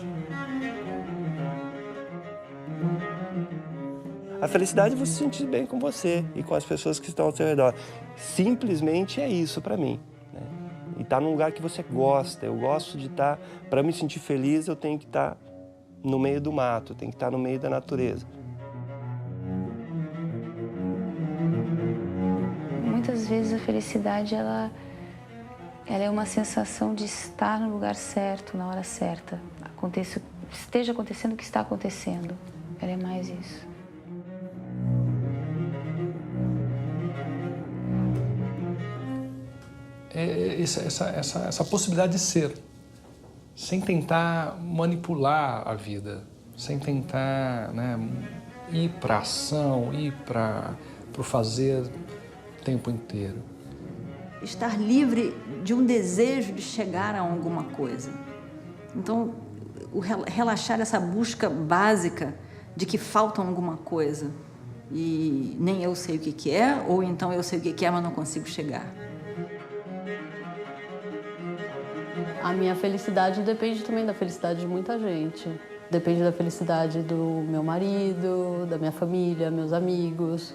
A felicidade é você se sentir bem com você e com as pessoas que estão ao seu redor. Simplesmente é isso para mim, né? E estar num lugar que você gosta. Eu gosto de estar... Para me sentir feliz, eu tenho que estar no meio do mato, tenho que estar no meio da natureza. Muitas vezes a felicidade ela é uma sensação de estar no lugar certo, na hora certa. Esteja acontecendo o que está acontecendo. Ela é mais isso. Essa possibilidade de ser, sem tentar manipular a vida, sem tentar, né, ir para a ação, ir para o fazer o tempo inteiro. Estar livre de um desejo de chegar a alguma coisa. Então, relaxar essa busca básica de que falta alguma coisa e nem eu sei o que é, ou então eu sei o que é, mas não consigo chegar. A minha felicidade depende também da felicidade de muita gente. Depende da felicidade do meu marido, da minha família, meus amigos.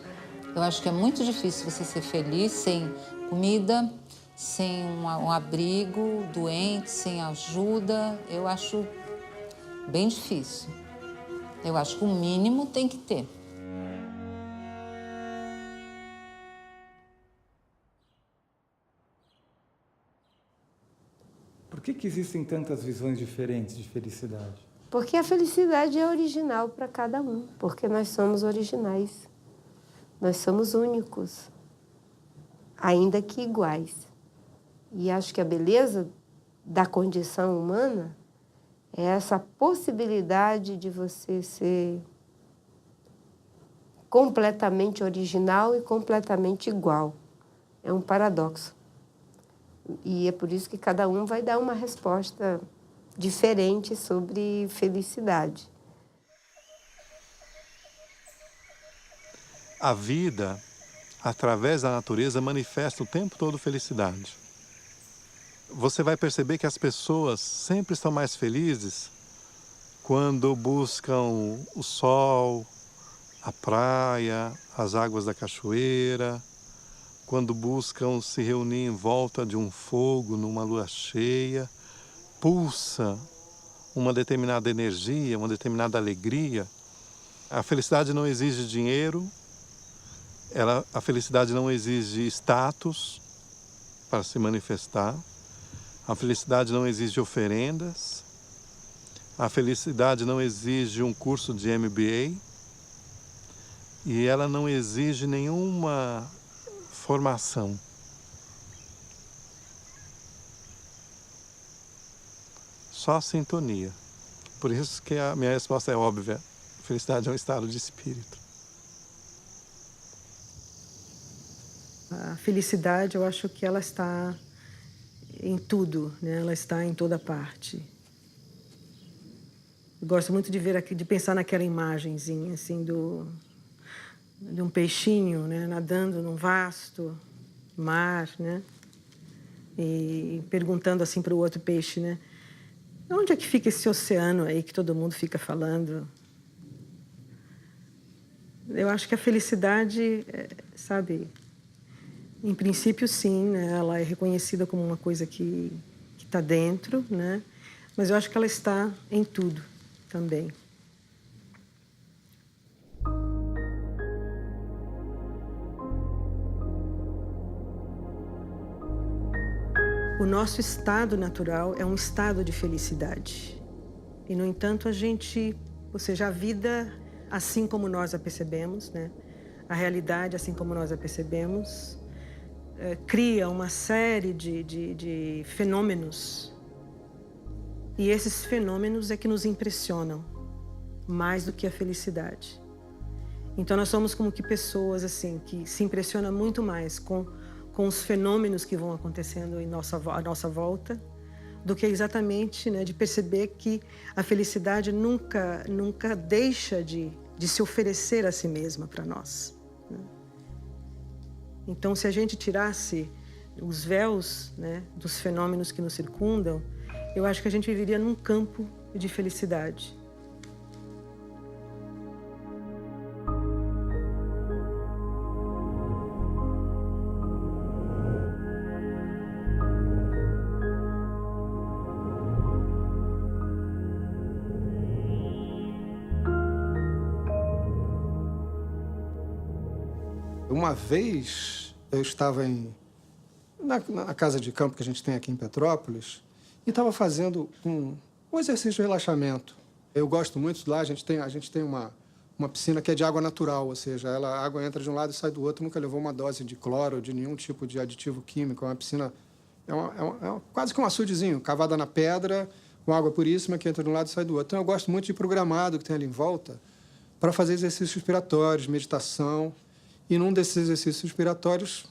Eu acho que é muito difícil você ser feliz sem comida, sem um abrigo, doente, sem ajuda. Eu acho bem difícil. Eu acho que o mínimo tem que ter. Por que existem tantas visões diferentes de felicidade? Porque a felicidade é original para cada um, porque nós somos originais. Nós somos únicos, ainda que iguais. E acho que a beleza da condição humana é essa possibilidade de você ser completamente original e completamente igual. É um paradoxo. E é por isso que cada um vai dar uma resposta diferente sobre felicidade. A vida, através da natureza, manifesta o tempo todo felicidade. Você vai perceber que as pessoas sempre estão mais felizes quando buscam o sol, a praia, as águas da cachoeira, quando buscam se reunir em volta de um fogo numa lua cheia, pulsa uma determinada energia, uma determinada alegria. A felicidade não exige dinheiro, a felicidade não exige status para se manifestar, a felicidade não exige oferendas, a felicidade não exige um curso de MBA e ela não exige nenhuma formação. Só sintonia. Por isso que a minha resposta é óbvia. Felicidade é um estado de espírito. A felicidade, eu acho que ela está em tudo, né? Ela está em toda parte. Eu gosto muito de pensar naquela imagenzinha, assim, de um peixinho, né? Nadando num vasto mar, né? E perguntando assim para o outro peixe, né? Onde é que fica esse oceano aí que todo mundo fica falando? Eu acho que a felicidade, sabe... Em princípio, sim, né? Ela é reconhecida como uma coisa que está dentro, né? Mas eu acho que ela está em tudo também. O nosso estado natural é um estado de felicidade. E, no entanto, ou seja, a vida, assim como nós a percebemos, né? A realidade, assim como nós a percebemos, cria uma série de fenômenos. E esses fenômenos é que nos impressionam mais do que a felicidade. Então nós somos como que pessoas assim que se impressionam muito mais com os fenômenos que vão acontecendo à nossa volta do que exatamente, né, de perceber que a felicidade nunca deixa de se oferecer a si mesma para nós. Então, se a gente tirasse os véus, né, dos fenômenos que nos circundam, eu acho que a gente viveria num campo de felicidade. Uma vez eu estava na casa de campo que a gente tem aqui em Petrópolis e estava fazendo um exercício de relaxamento. Eu gosto muito de lá, a gente tem uma piscina que é de água natural, ou seja, a água entra de um lado e sai do outro, nunca levou uma dose de cloro ou de nenhum tipo de aditivo químico. É uma piscina, quase que um açudezinho, cavada na pedra, com água puríssima que entra de um lado e sai do outro. Então eu gosto muito de programado que tem ali em volta para fazer exercícios respiratórios, meditação. E num desses exercícios respiratórios,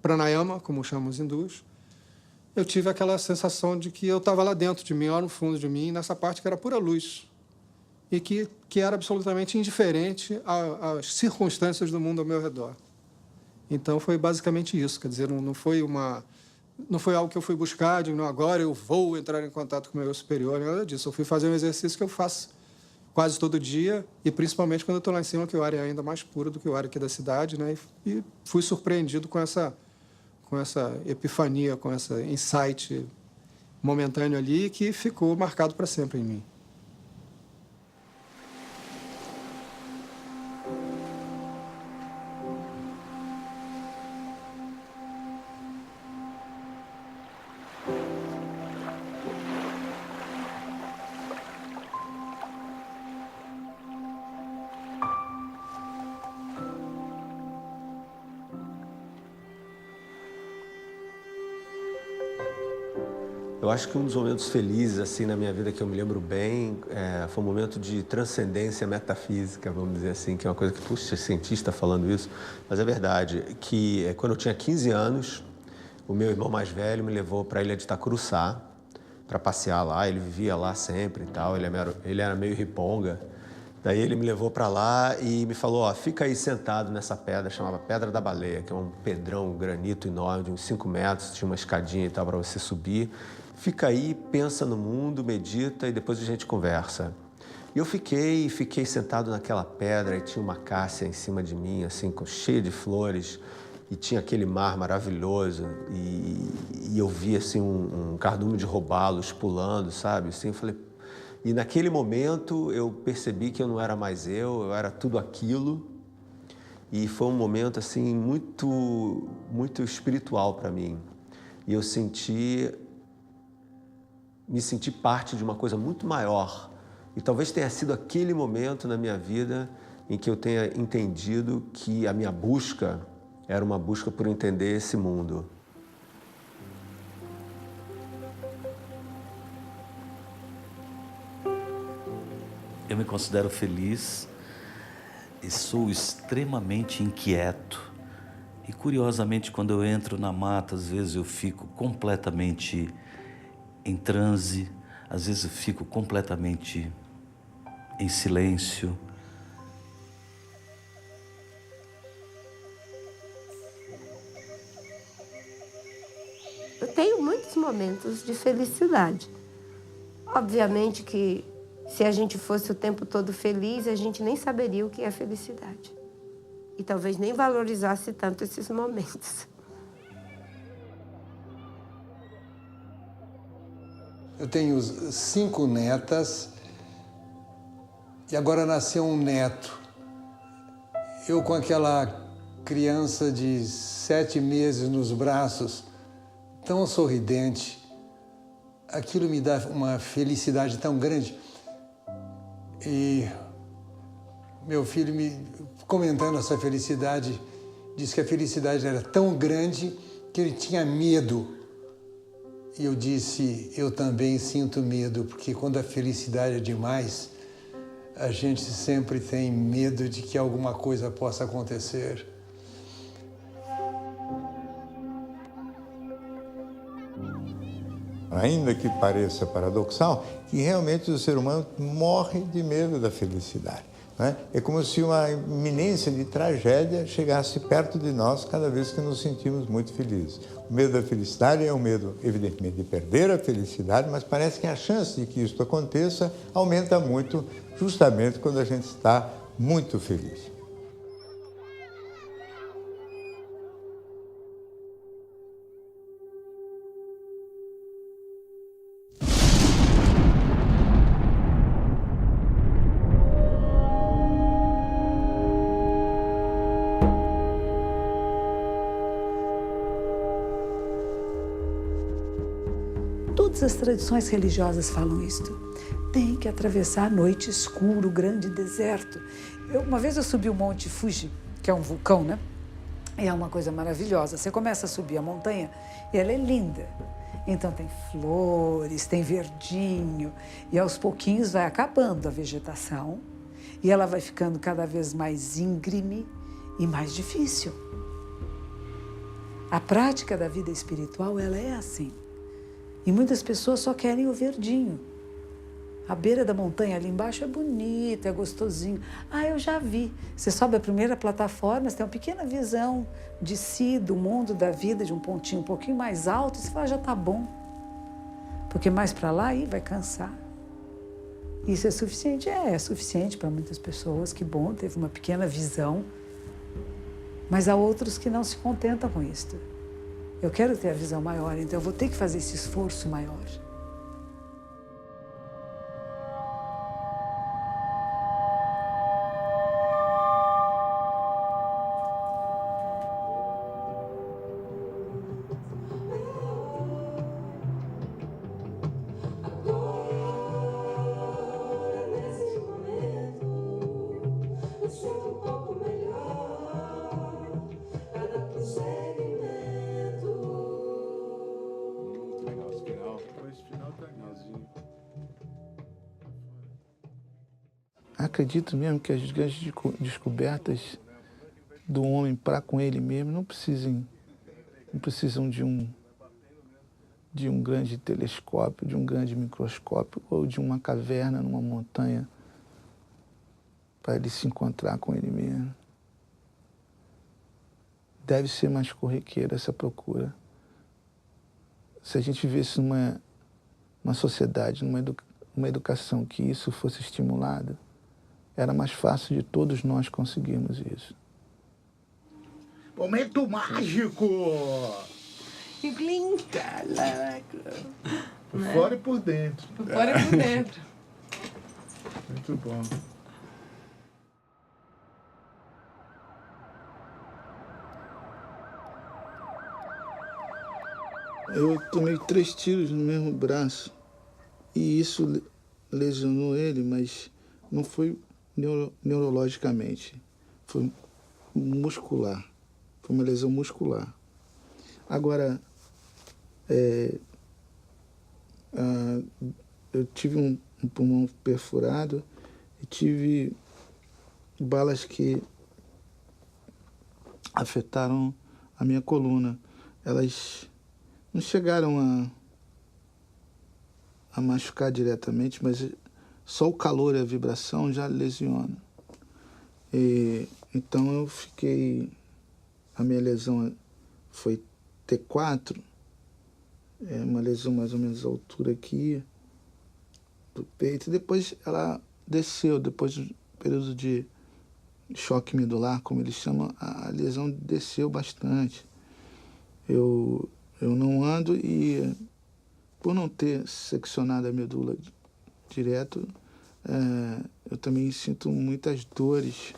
pranayama, como chamam os hindus, eu tive aquela sensação de que eu estava lá dentro de mim, lá no fundo de mim, nessa parte que era pura luz. E que era absolutamente indiferente às circunstâncias do mundo ao meu redor. Então foi basicamente isso, quer dizer, não foi algo que eu fui buscar, de não, agora eu vou entrar em contato com o meu eu superior, nada disso. Eu fui fazer um exercício que eu faço quase todo dia, e principalmente quando eu estou lá em cima, que o ar é ainda mais puro do que o ar aqui da cidade, né? E fui surpreendido com essa epifania, com esse insight momentâneo ali, que ficou marcado para sempre em mim. Eu acho que um dos momentos felizes assim na minha vida que eu me lembro bem foi um momento de transcendência metafísica, vamos dizer assim, que é uma coisa que, puxa, cientista falando isso, mas é verdade, que quando eu tinha 15 anos, o meu irmão mais velho me levou para a ilha de Itacuruçá para passear lá, ele vivia lá sempre e tal, ele era meio riponga. Daí ele me levou para lá e me falou, ó, fica aí sentado nessa pedra, chamava Pedra da Baleia, que é um pedrão, um granito enorme, de uns 5 metros, tinha uma escadinha e tal para você subir. Fica aí, pensa no mundo, medita e depois a gente conversa. E eu fiquei sentado naquela pedra e tinha uma cássia em cima de mim, assim, cheia de flores, e tinha aquele mar maravilhoso, e eu vi, assim, um cardume de robalos pulando, sabe? Assim, eu falei... E naquele momento eu percebi que eu não era mais eu era tudo aquilo. E foi um momento assim muito, muito espiritual para mim. E eu me senti parte de uma coisa muito maior. E talvez tenha sido aquele momento na minha vida em que eu tenha entendido que a minha busca era uma busca por entender esse mundo. Eu me considero feliz e sou extremamente inquieto. E curiosamente, quando eu entro na mata, às vezes eu fico completamente em transe, às vezes eu fico completamente em silêncio. Eu tenho muitos momentos de felicidade. Obviamente que se a gente fosse o tempo todo feliz, a gente nem saberia o que é felicidade. E talvez nem valorizasse tanto esses momentos. Eu tenho 5 netas e agora nasceu um neto. Eu com aquela criança de 7 meses nos braços, tão sorridente, aquilo me dá uma felicidade tão grande. E meu filho, comentando essa felicidade, disse que a felicidade era tão grande que ele tinha medo. E eu disse, eu também sinto medo, porque quando a felicidade é demais, a gente sempre tem medo de que alguma coisa possa acontecer. Ainda que pareça paradoxal, que realmente o ser humano morre de medo da felicidade. Né? É como se uma iminência de tragédia chegasse perto de nós cada vez que nos sentimos muito felizes. O medo da felicidade é o medo, evidentemente, de perder a felicidade, mas parece que a chance de que isso aconteça aumenta muito justamente quando a gente está muito feliz. Todas as tradições religiosas falam isto. Tem que atravessar a noite escura, o grande deserto. Uma vez eu subi o Monte Fuji, que é um vulcão, né? E é uma coisa maravilhosa. Você começa a subir a montanha e ela é linda. Então tem flores, tem verdinho, e aos pouquinhos vai acabando a vegetação e ela vai ficando cada vez mais íngreme e mais difícil. A prática da vida espiritual, ela é assim. E muitas pessoas só querem o verdinho. A beira da montanha ali embaixo é bonita, é gostosinho. Ah, eu já vi. Você sobe a primeira plataforma, você tem uma pequena visão de si, do mundo, da vida, de um pontinho um pouquinho mais alto, e você fala, já tá bom. Porque mais para lá, aí vai cansar. Isso é suficiente? É suficiente para muitas pessoas, que bom, teve uma pequena visão. Mas há outros que não se contentam com isto. Eu quero ter a visão maior, então eu vou ter que fazer esse esforço maior. acredito mesmo que as grandes descobertas do homem para com ele mesmo não precisam de um grande telescópio, de um grande microscópio ou de uma caverna numa montanha para ele se encontrar com ele mesmo. Deve ser mais corriqueira essa procura. Se a gente vivesse numa sociedade, numa educação que isso fosse estimulado, era mais fácil de todos nós conseguirmos isso. Momento mágico! Caraca! Por fora e por dentro. Por fora e por dentro. Muito bom. Eu tomei 3 tiros no mesmo braço e isso lesionou ele, mas não foi neurologicamente, foi muscular, foi uma lesão muscular. Agora, eu tive um pulmão perfurado e tive balas que afetaram a minha coluna. Elas não chegaram a machucar diretamente, mas só o calor e a vibração já lesiona. Então eu fiquei... A minha lesão foi T4, uma lesão mais ou menos à altura aqui do peito. Depois ela desceu, depois do período de choque medular, como eles chamam, a lesão desceu bastante. Eu não ando e, por não ter seccionado a medula direto, eu também sinto muitas dores.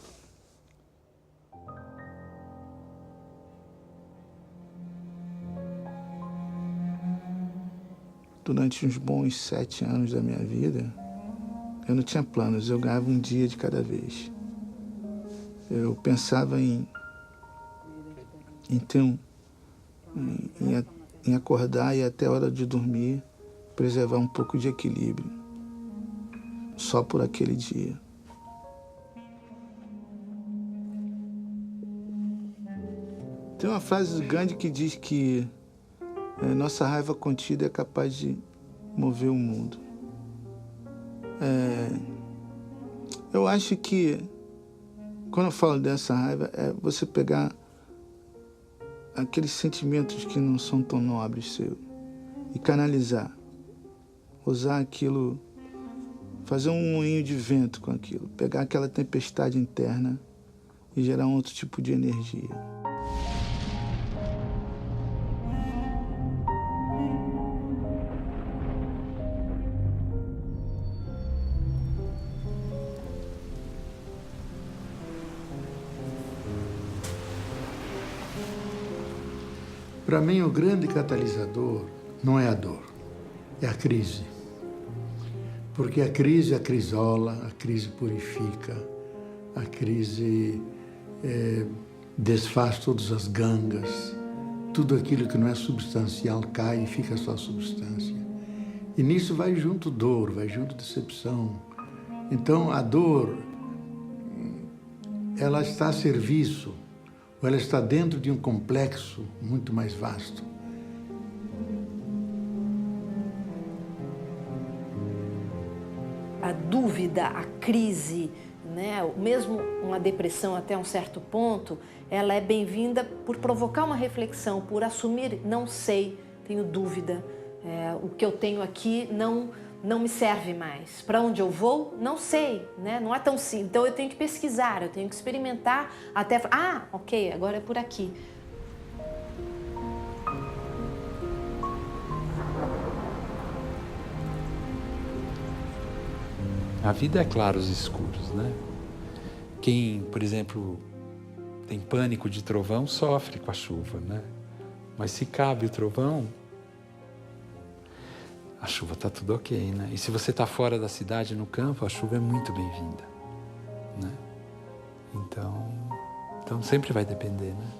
Durante uns bons 7 anos da minha vida, eu não tinha planos, eu ganhava um dia de cada vez. Eu pensava em acordar e até a hora de dormir, preservar um pouco de equilíbrio, só por aquele dia. Tem uma frase do Gandhi que diz que nossa raiva contida é capaz de mover o mundo. Eu acho que, quando eu falo dessa raiva, é você pegar aqueles sentimentos que não são tão nobres seu e canalizar, usar aquilo, fazer um moinho de vento com aquilo, pegar aquela tempestade interna e gerar um outro tipo de energia. Para mim, o grande catalisador não é a dor, é a crise. Porque a crise acrisola, a crise purifica, a crise desfaz todas as gangas, tudo aquilo que não é substancial cai e fica só substância. E nisso vai junto dor, vai junto decepção. Então, a dor, ela está a serviço, ou ela está dentro de um complexo muito mais vasto. A dúvida, a crise, né? Mesmo uma depressão até um certo ponto, ela é bem-vinda por provocar uma reflexão, por assumir, não sei, tenho dúvida, o que eu tenho aqui não me serve mais. Para onde eu vou? Não sei, né? Não é tão simples. Então eu tenho que pesquisar, eu tenho que experimentar até... Ah, ok, agora é por aqui. A vida é claros e escuros, né? Quem, por exemplo, tem pânico de trovão, sofre com a chuva, né? Mas se cabe o trovão, a chuva está tudo ok, né? E se você está fora da cidade, no campo, a chuva é muito bem-vinda, né? Então sempre vai depender, né?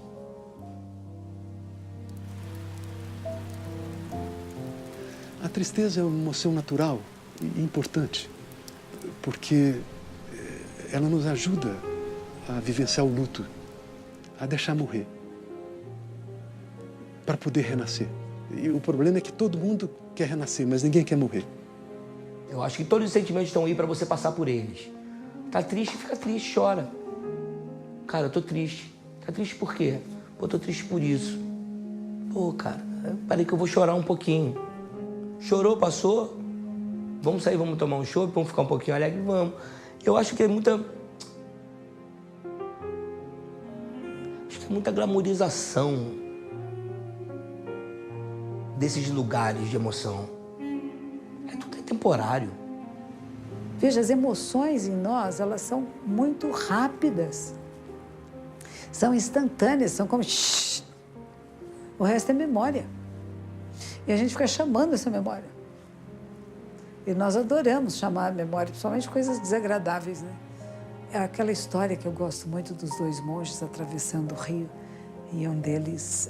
A tristeza é uma emoção natural e importante, porque ela nos ajuda a vivenciar o luto, a deixar morrer, para poder renascer. E o problema é que todo mundo quer renascer, mas ninguém quer morrer. Eu acho que todos os sentimentos estão aí para você passar por eles. Tá triste, fica triste, chora. Cara, eu tô triste. Tá triste por quê? Pô, tô triste por isso. Pô, cara, parei que eu vou chorar um pouquinho. Chorou, passou? Vamos sair, vamos tomar um chopp, vamos ficar um pouquinho alegre? Vamos. Eu acho que é muita... Acho que é muita glamorização desses lugares de emoção. Tudo é temporário. Veja, as emoções em nós, elas são muito rápidas. São instantâneas, são como... O resto é memória. E a gente fica chamando essa memória. E nós adoramos chamar a memória, principalmente coisas desagradáveis, né? É aquela história que eu gosto muito dos dois monges atravessando o rio. E um deles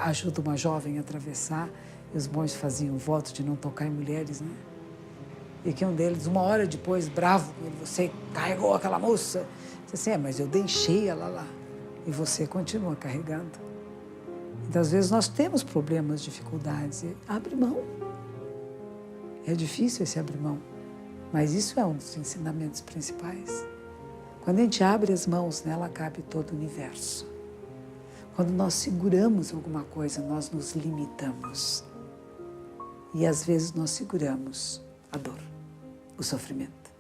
ajuda uma jovem a atravessar. E os monges faziam o voto de não tocar em mulheres, né? E que um deles, uma hora depois, bravo, você carregou aquela moça. Disse assim, mas eu deixei ela lá. E você continua carregando. Então, às vezes, nós temos problemas, dificuldades. E abre mão. É difícil esse abrir mão. Mas isso é um dos ensinamentos principais. Quando a gente abre as mãos, nela cabe todo o universo. Quando nós seguramos alguma coisa, nós nos limitamos. E, às vezes, nós seguramos a dor, o sofrimento.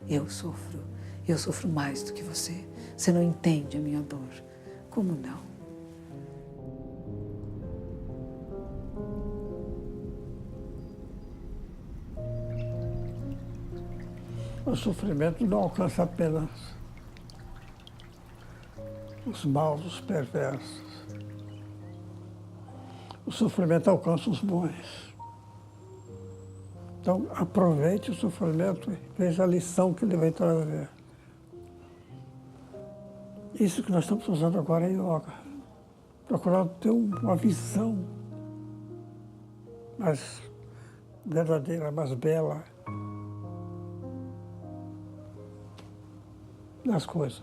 Eu sofro mais do que você. Você não entende a minha dor. Como não? O sofrimento não alcança apenas os maus, os perversos. O sofrimento alcança os bons. Então, aproveite o sofrimento e veja a lição que ele vai trazer. Isso que nós estamos usando agora é yoga. Procurar ter uma visão mais verdadeira, mais bela das coisas.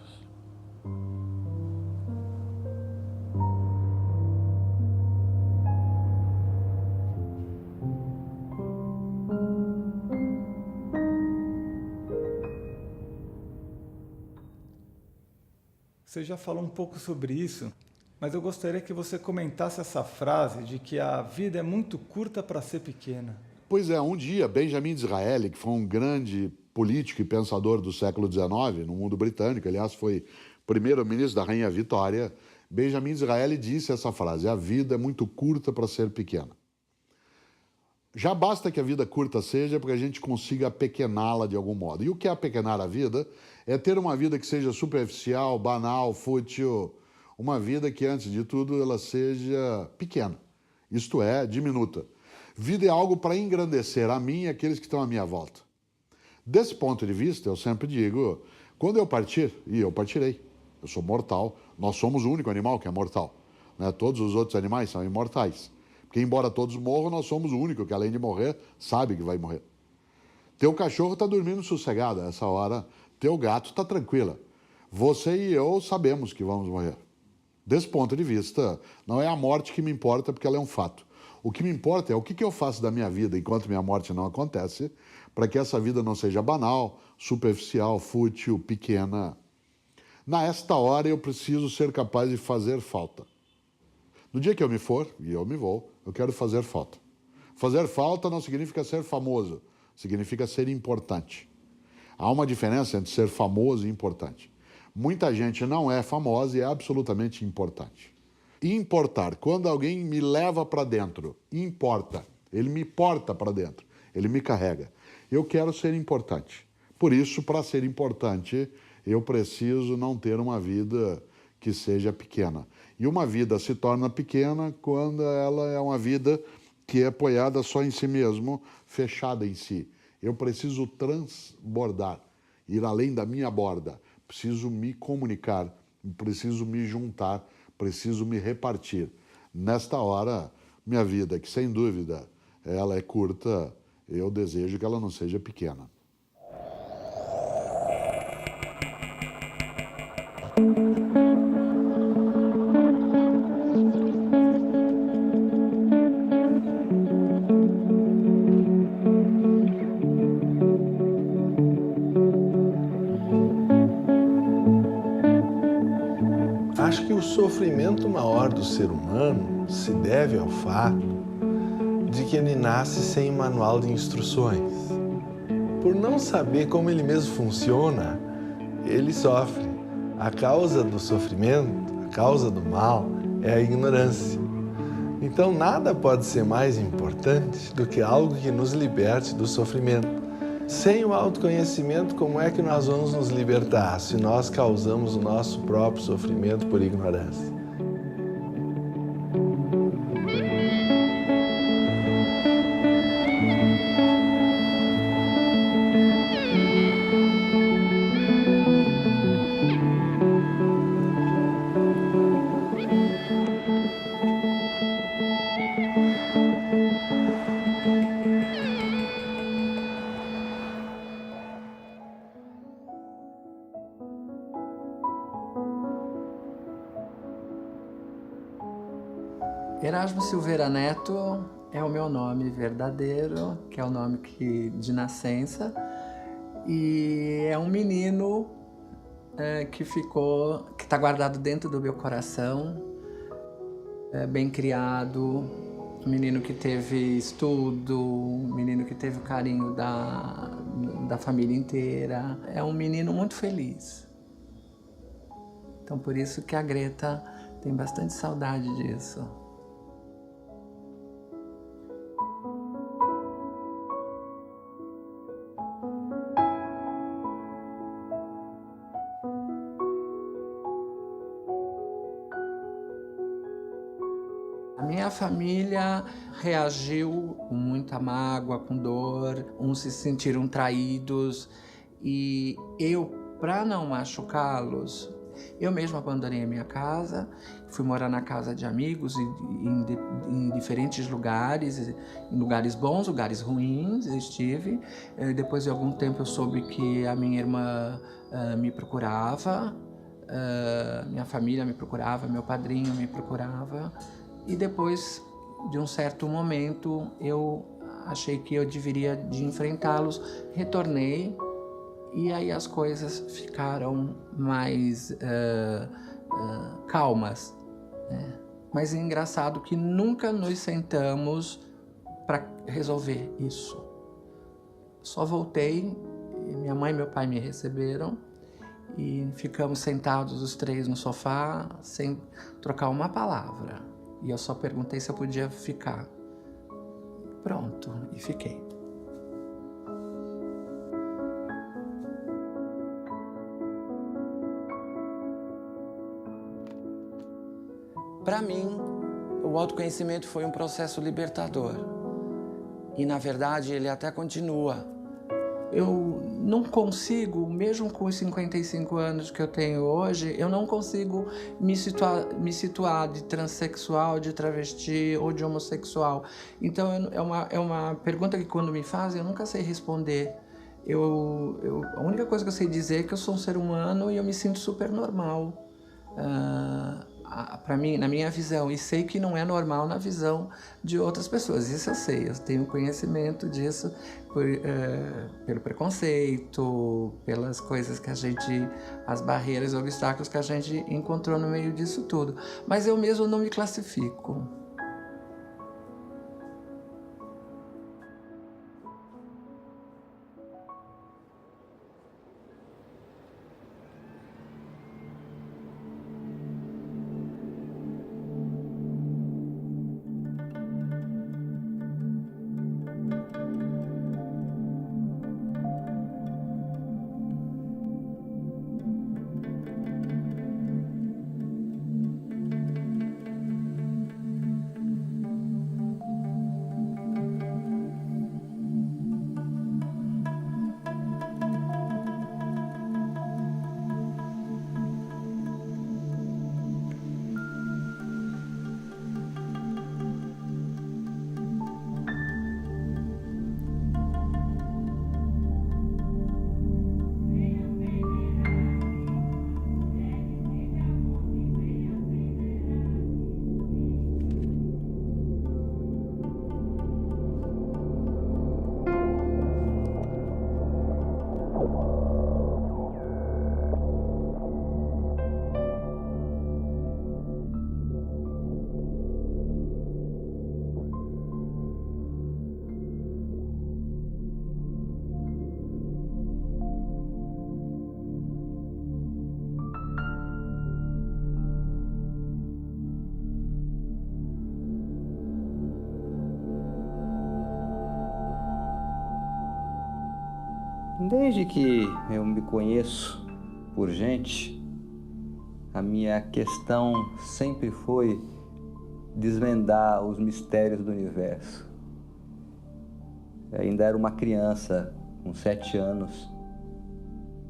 Você já falou um pouco sobre isso, mas eu gostaria que você comentasse essa frase de que a vida é muito curta para ser pequena. Pois é, um dia, Benjamin Disraeli, que foi um grande político e pensador do século XIX, no mundo britânico, aliás, foi primeiro-ministro da Rainha Vitória, Benjamin Disraeli disse essa frase, a vida é muito curta para ser pequena. Já basta que a vida curta seja para que a gente consiga apequená-la de algum modo. E o que é apequenar a vida? É ter uma vida que seja superficial, banal, fútil, uma vida que, antes de tudo, ela seja pequena, isto é, diminuta. Vida é algo para engrandecer a mim e aqueles que estão à minha volta. Desse ponto de vista, eu sempre digo, quando eu partir, e eu partirei, eu sou mortal, nós somos o único animal que é mortal, né? Todos os outros animais são imortais. Porque, embora todos morram, nós somos o único que, além de morrer, sabe que vai morrer. Teu cachorro está dormindo sossegado a essa hora, teu gato está tranquila. Você e eu sabemos que vamos morrer. Desse ponto de vista, não é a morte que me importa, porque ela é um fato. O que me importa é o que eu faço da minha vida enquanto minha morte não acontece, para que essa vida não seja banal, superficial, fútil, pequena. Nesta hora eu preciso ser capaz de fazer falta. No dia que eu me for, e eu me vou, eu quero fazer falta. Fazer falta não significa ser famoso, significa ser importante. Há uma diferença entre ser famoso e importante. Muita gente não é famosa e é absolutamente importante. Importar, quando alguém me leva para dentro, importa, ele me porta para dentro, ele me carrega. Eu quero ser importante. Por isso, para ser importante, eu preciso não ter uma vida que seja pequena. E uma vida se torna pequena quando ela é uma vida que é apoiada só em si mesmo, fechada em si. Eu preciso transbordar, ir além da minha borda. Preciso me comunicar, preciso me juntar, preciso me repartir. Nesta hora, minha vida, que sem dúvida ela é curta, eu desejo que ela não seja pequena. Acho que o sofrimento maior do ser humano se deve ao fato de que ele nasce sem manual de instruções. Por não saber como ele mesmo funciona, ele sofre. A causa do sofrimento, a causa do mal, é a ignorância. Então nada pode ser mais importante do que algo que nos liberte do sofrimento. Sem o autoconhecimento, como é que nós vamos nos libertar se nós causamos o nosso próprio sofrimento por ignorância? Erasmo Silveira Neto é o meu nome verdadeiro, que é o nome de nascença, e é um menino que está guardado dentro do meu coração, bem criado, um menino que teve estudo, um menino que teve o carinho da família inteira. É um menino muito feliz. Então por isso que a Greta tem bastante saudade disso. A minha família reagiu com muita mágoa, com dor, uns se sentiram traídos e eu, para não machucá-los, eu mesma abandonei a minha casa, fui morar na casa de amigos em diferentes lugares, em lugares bons, lugares ruins, eu estive. Depois de algum tempo eu soube que a minha irmã me procurava, minha família me procurava, meu padrinho me procurava. E depois de um certo momento eu achei que eu deveria de enfrentá-los, retornei e aí as coisas ficaram mais calmas, né? Mas é engraçado que nunca nos sentamos para resolver isso. Só voltei, minha mãe e meu pai me receberam e ficamos sentados os três no sofá sem trocar uma palavra. E eu só perguntei se eu podia ficar. Pronto, e fiquei. Para mim, o autoconhecimento foi um processo libertador. E, na verdade, ele até continua. Eu não consigo, mesmo com os 55 anos que eu tenho hoje, eu não consigo me situar de transexual, de travesti ou de homossexual. Então, é uma pergunta que quando me fazem, eu nunca sei responder. A única coisa que eu sei dizer é que eu sou um ser humano e eu me sinto super normal. Para mim, na minha visão, e sei que não é normal na visão de outras pessoas. Isso eu sei, eu tenho conhecimento disso pelo preconceito, pelas coisas que as barreiras, obstáculos que a gente encontrou no meio disso tudo. Mas eu mesmo não me classifico. Desde que eu me conheço por gente, a minha questão sempre foi desvendar os mistérios do universo. Eu ainda era uma criança, com 7 anos,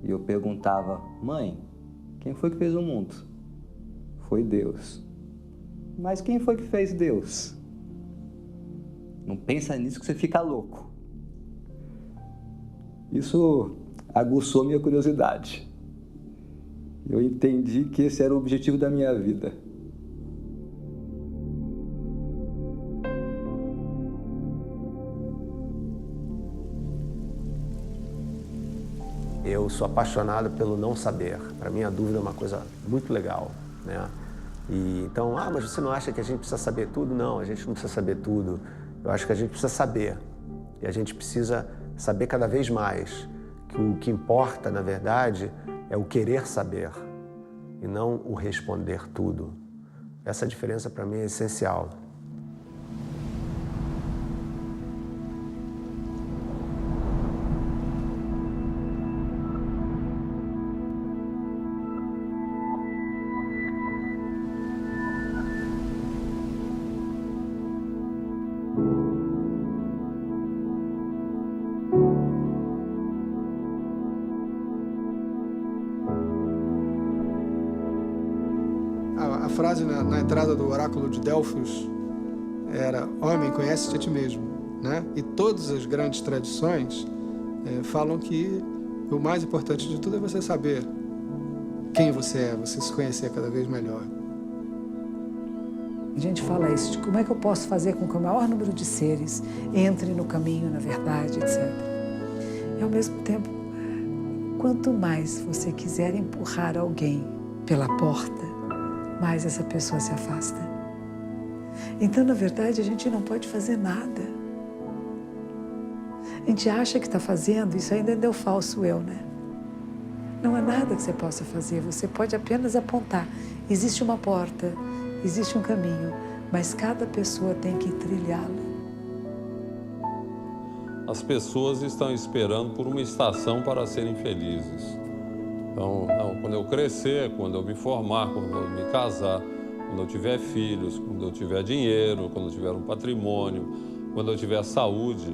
e eu perguntava: mãe, quem foi que fez o mundo? Foi Deus. Mas quem foi que fez Deus? Não pensa nisso que você fica louco. Isso aguçou minha curiosidade. Eu entendi que esse era o objetivo da minha vida. Eu sou apaixonado pelo não saber. Para mim, a dúvida é uma coisa muito legal, né? E então, mas você não acha que a gente precisa saber tudo? Não, a gente não precisa saber tudo. Eu acho que a gente precisa saber. E a gente precisa saber cada vez mais. Que o que importa, na verdade, é o querer saber e não o responder tudo. Essa diferença, para mim, é essencial. A frase na entrada do oráculo de Delfos era: homem, conhece-te a ti mesmo, né? E todas as grandes tradições falam que o mais importante de tudo é você saber quem você é, você se conhecer cada vez melhor. A gente fala isso, de como é que eu posso fazer com que o maior número de seres entre no caminho, na verdade, etc. E ao mesmo tempo, quanto mais você quiser empurrar alguém pela porta, mais essa pessoa se afasta. Então, na verdade, a gente não pode fazer nada. A gente acha que está fazendo, isso ainda é o falso eu, né? Não há nada que você possa fazer, você pode apenas apontar. Existe uma porta, existe um caminho, mas cada pessoa tem que trilhá-lo. As pessoas estão esperando por uma estação para serem felizes. Então, quando eu crescer, quando eu me formar, quando eu me casar, quando eu tiver filhos, quando eu tiver dinheiro, quando eu tiver um patrimônio, quando eu tiver saúde.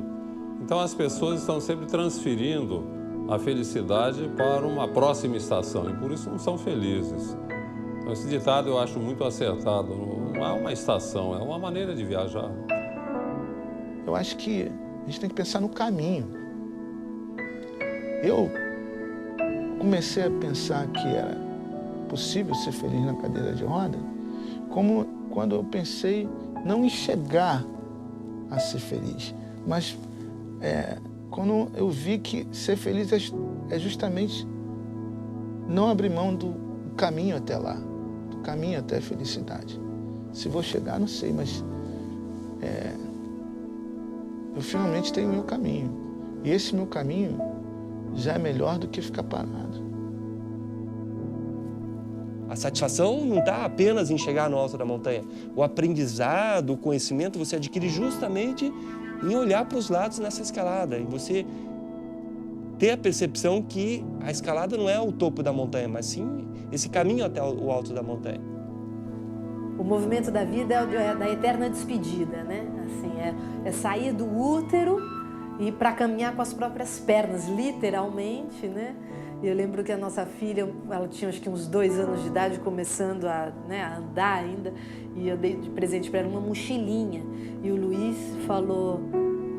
Então, as pessoas estão sempre transferindo a felicidade para uma próxima estação e por isso não são felizes. Então, esse ditado eu acho muito acertado. Não é uma estação, é uma maneira de viajar. Eu acho que a gente tem que pensar no caminho. Eu comecei a pensar que era possível ser feliz na cadeira de roda, como quando eu pensei não em chegar a ser feliz, mas quando eu vi que ser feliz é justamente não abrir mão do caminho até lá, do caminho até a felicidade. Se vou chegar, não sei, mas eu finalmente tenho o meu caminho. E esse meu caminho já é melhor do que ficar parado. A satisfação não está apenas em chegar no alto da montanha. O aprendizado, o conhecimento, você adquire justamente em olhar para os lados nessa escalada. E você ter a percepção que a escalada não é o topo da montanha, mas sim esse caminho até o alto da montanha. O movimento da vida é da eterna despedida, né? Assim, é sair do útero e para caminhar com as próprias pernas, literalmente, né? E eu lembro que a nossa filha, ela tinha acho que uns 2 anos de idade, começando a andar ainda, e eu dei de presente para ela uma mochilinha. E o Luiz falou: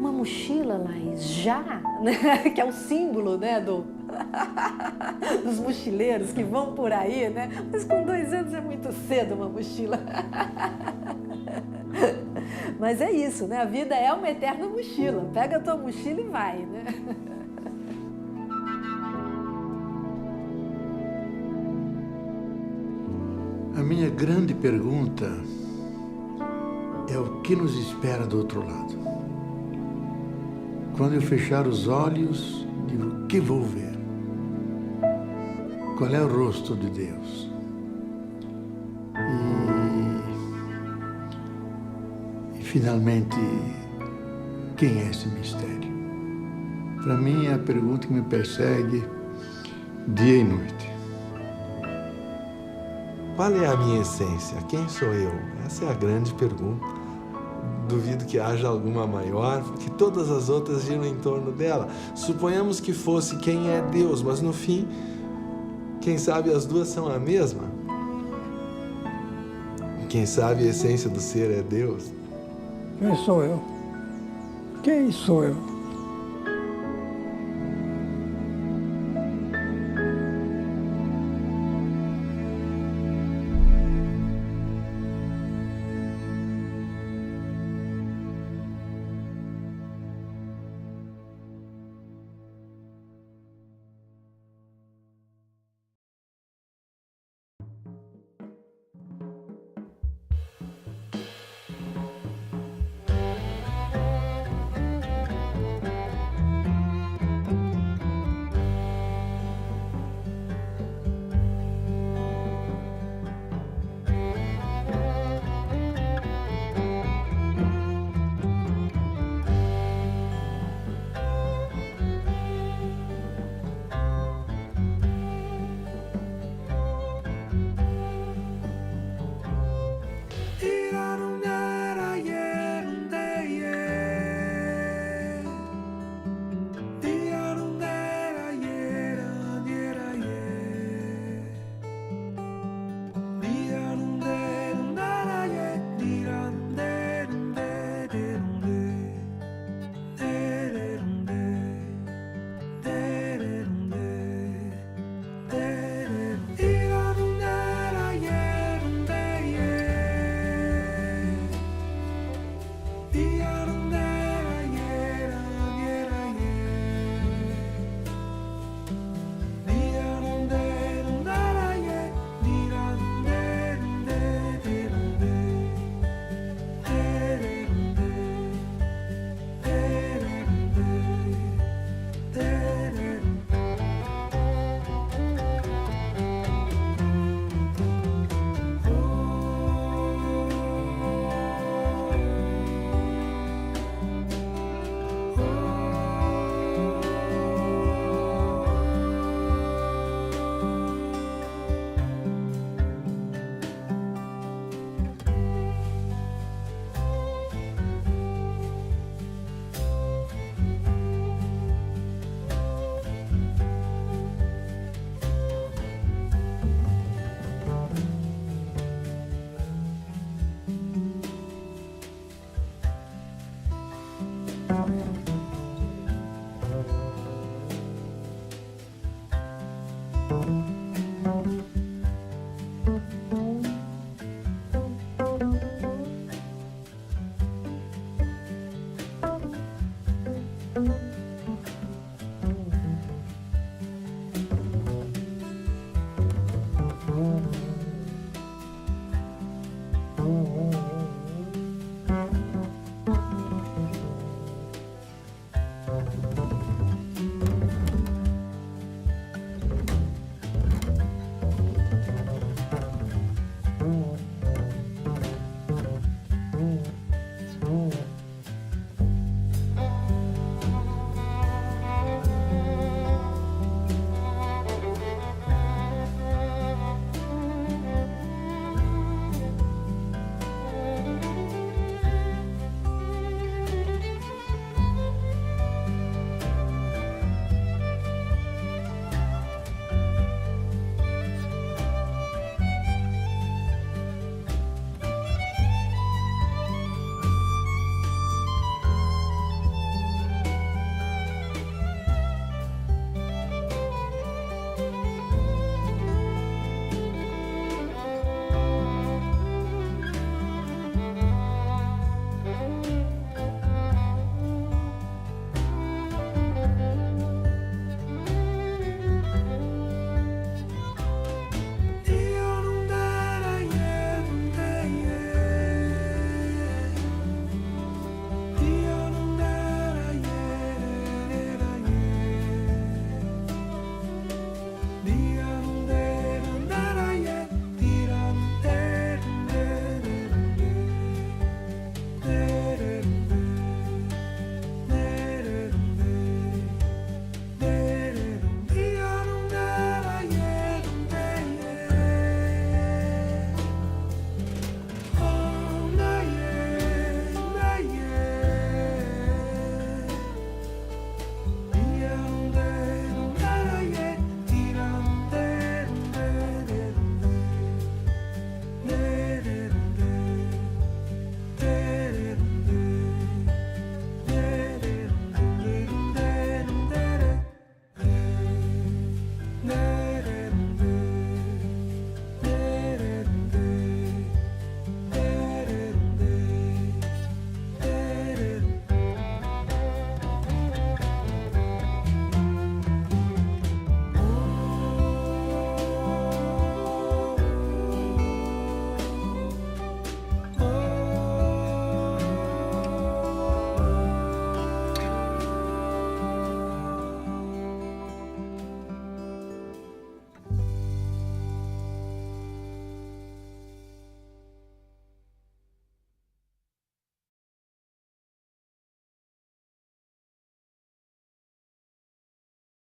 uma mochila, Laís, já? Que é o símbolo, né, dos mochileiros que vão por aí, né? Mas com 2 anos é muito cedo uma mochila. Mas é isso, né? A vida é uma eterna mochila. Pega a tua mochila e vai, né? A minha grande pergunta é o que nos espera do outro lado. Quando eu fechar os olhos, digo: o que vou ver? Qual é o rosto de Deus? E finalmente, quem é esse mistério? para mim é a pergunta que me persegue dia e noite. Qual é a minha essência? Quem sou eu? Essa é a grande pergunta. Duvido que haja alguma maior, porque todas as outras giram em torno dela. Suponhamos que fosse quem é Deus, mas no fim, quem sabe as duas são a mesma? Quem sabe a essência do ser é Deus? Quem sou eu? Quem sou eu?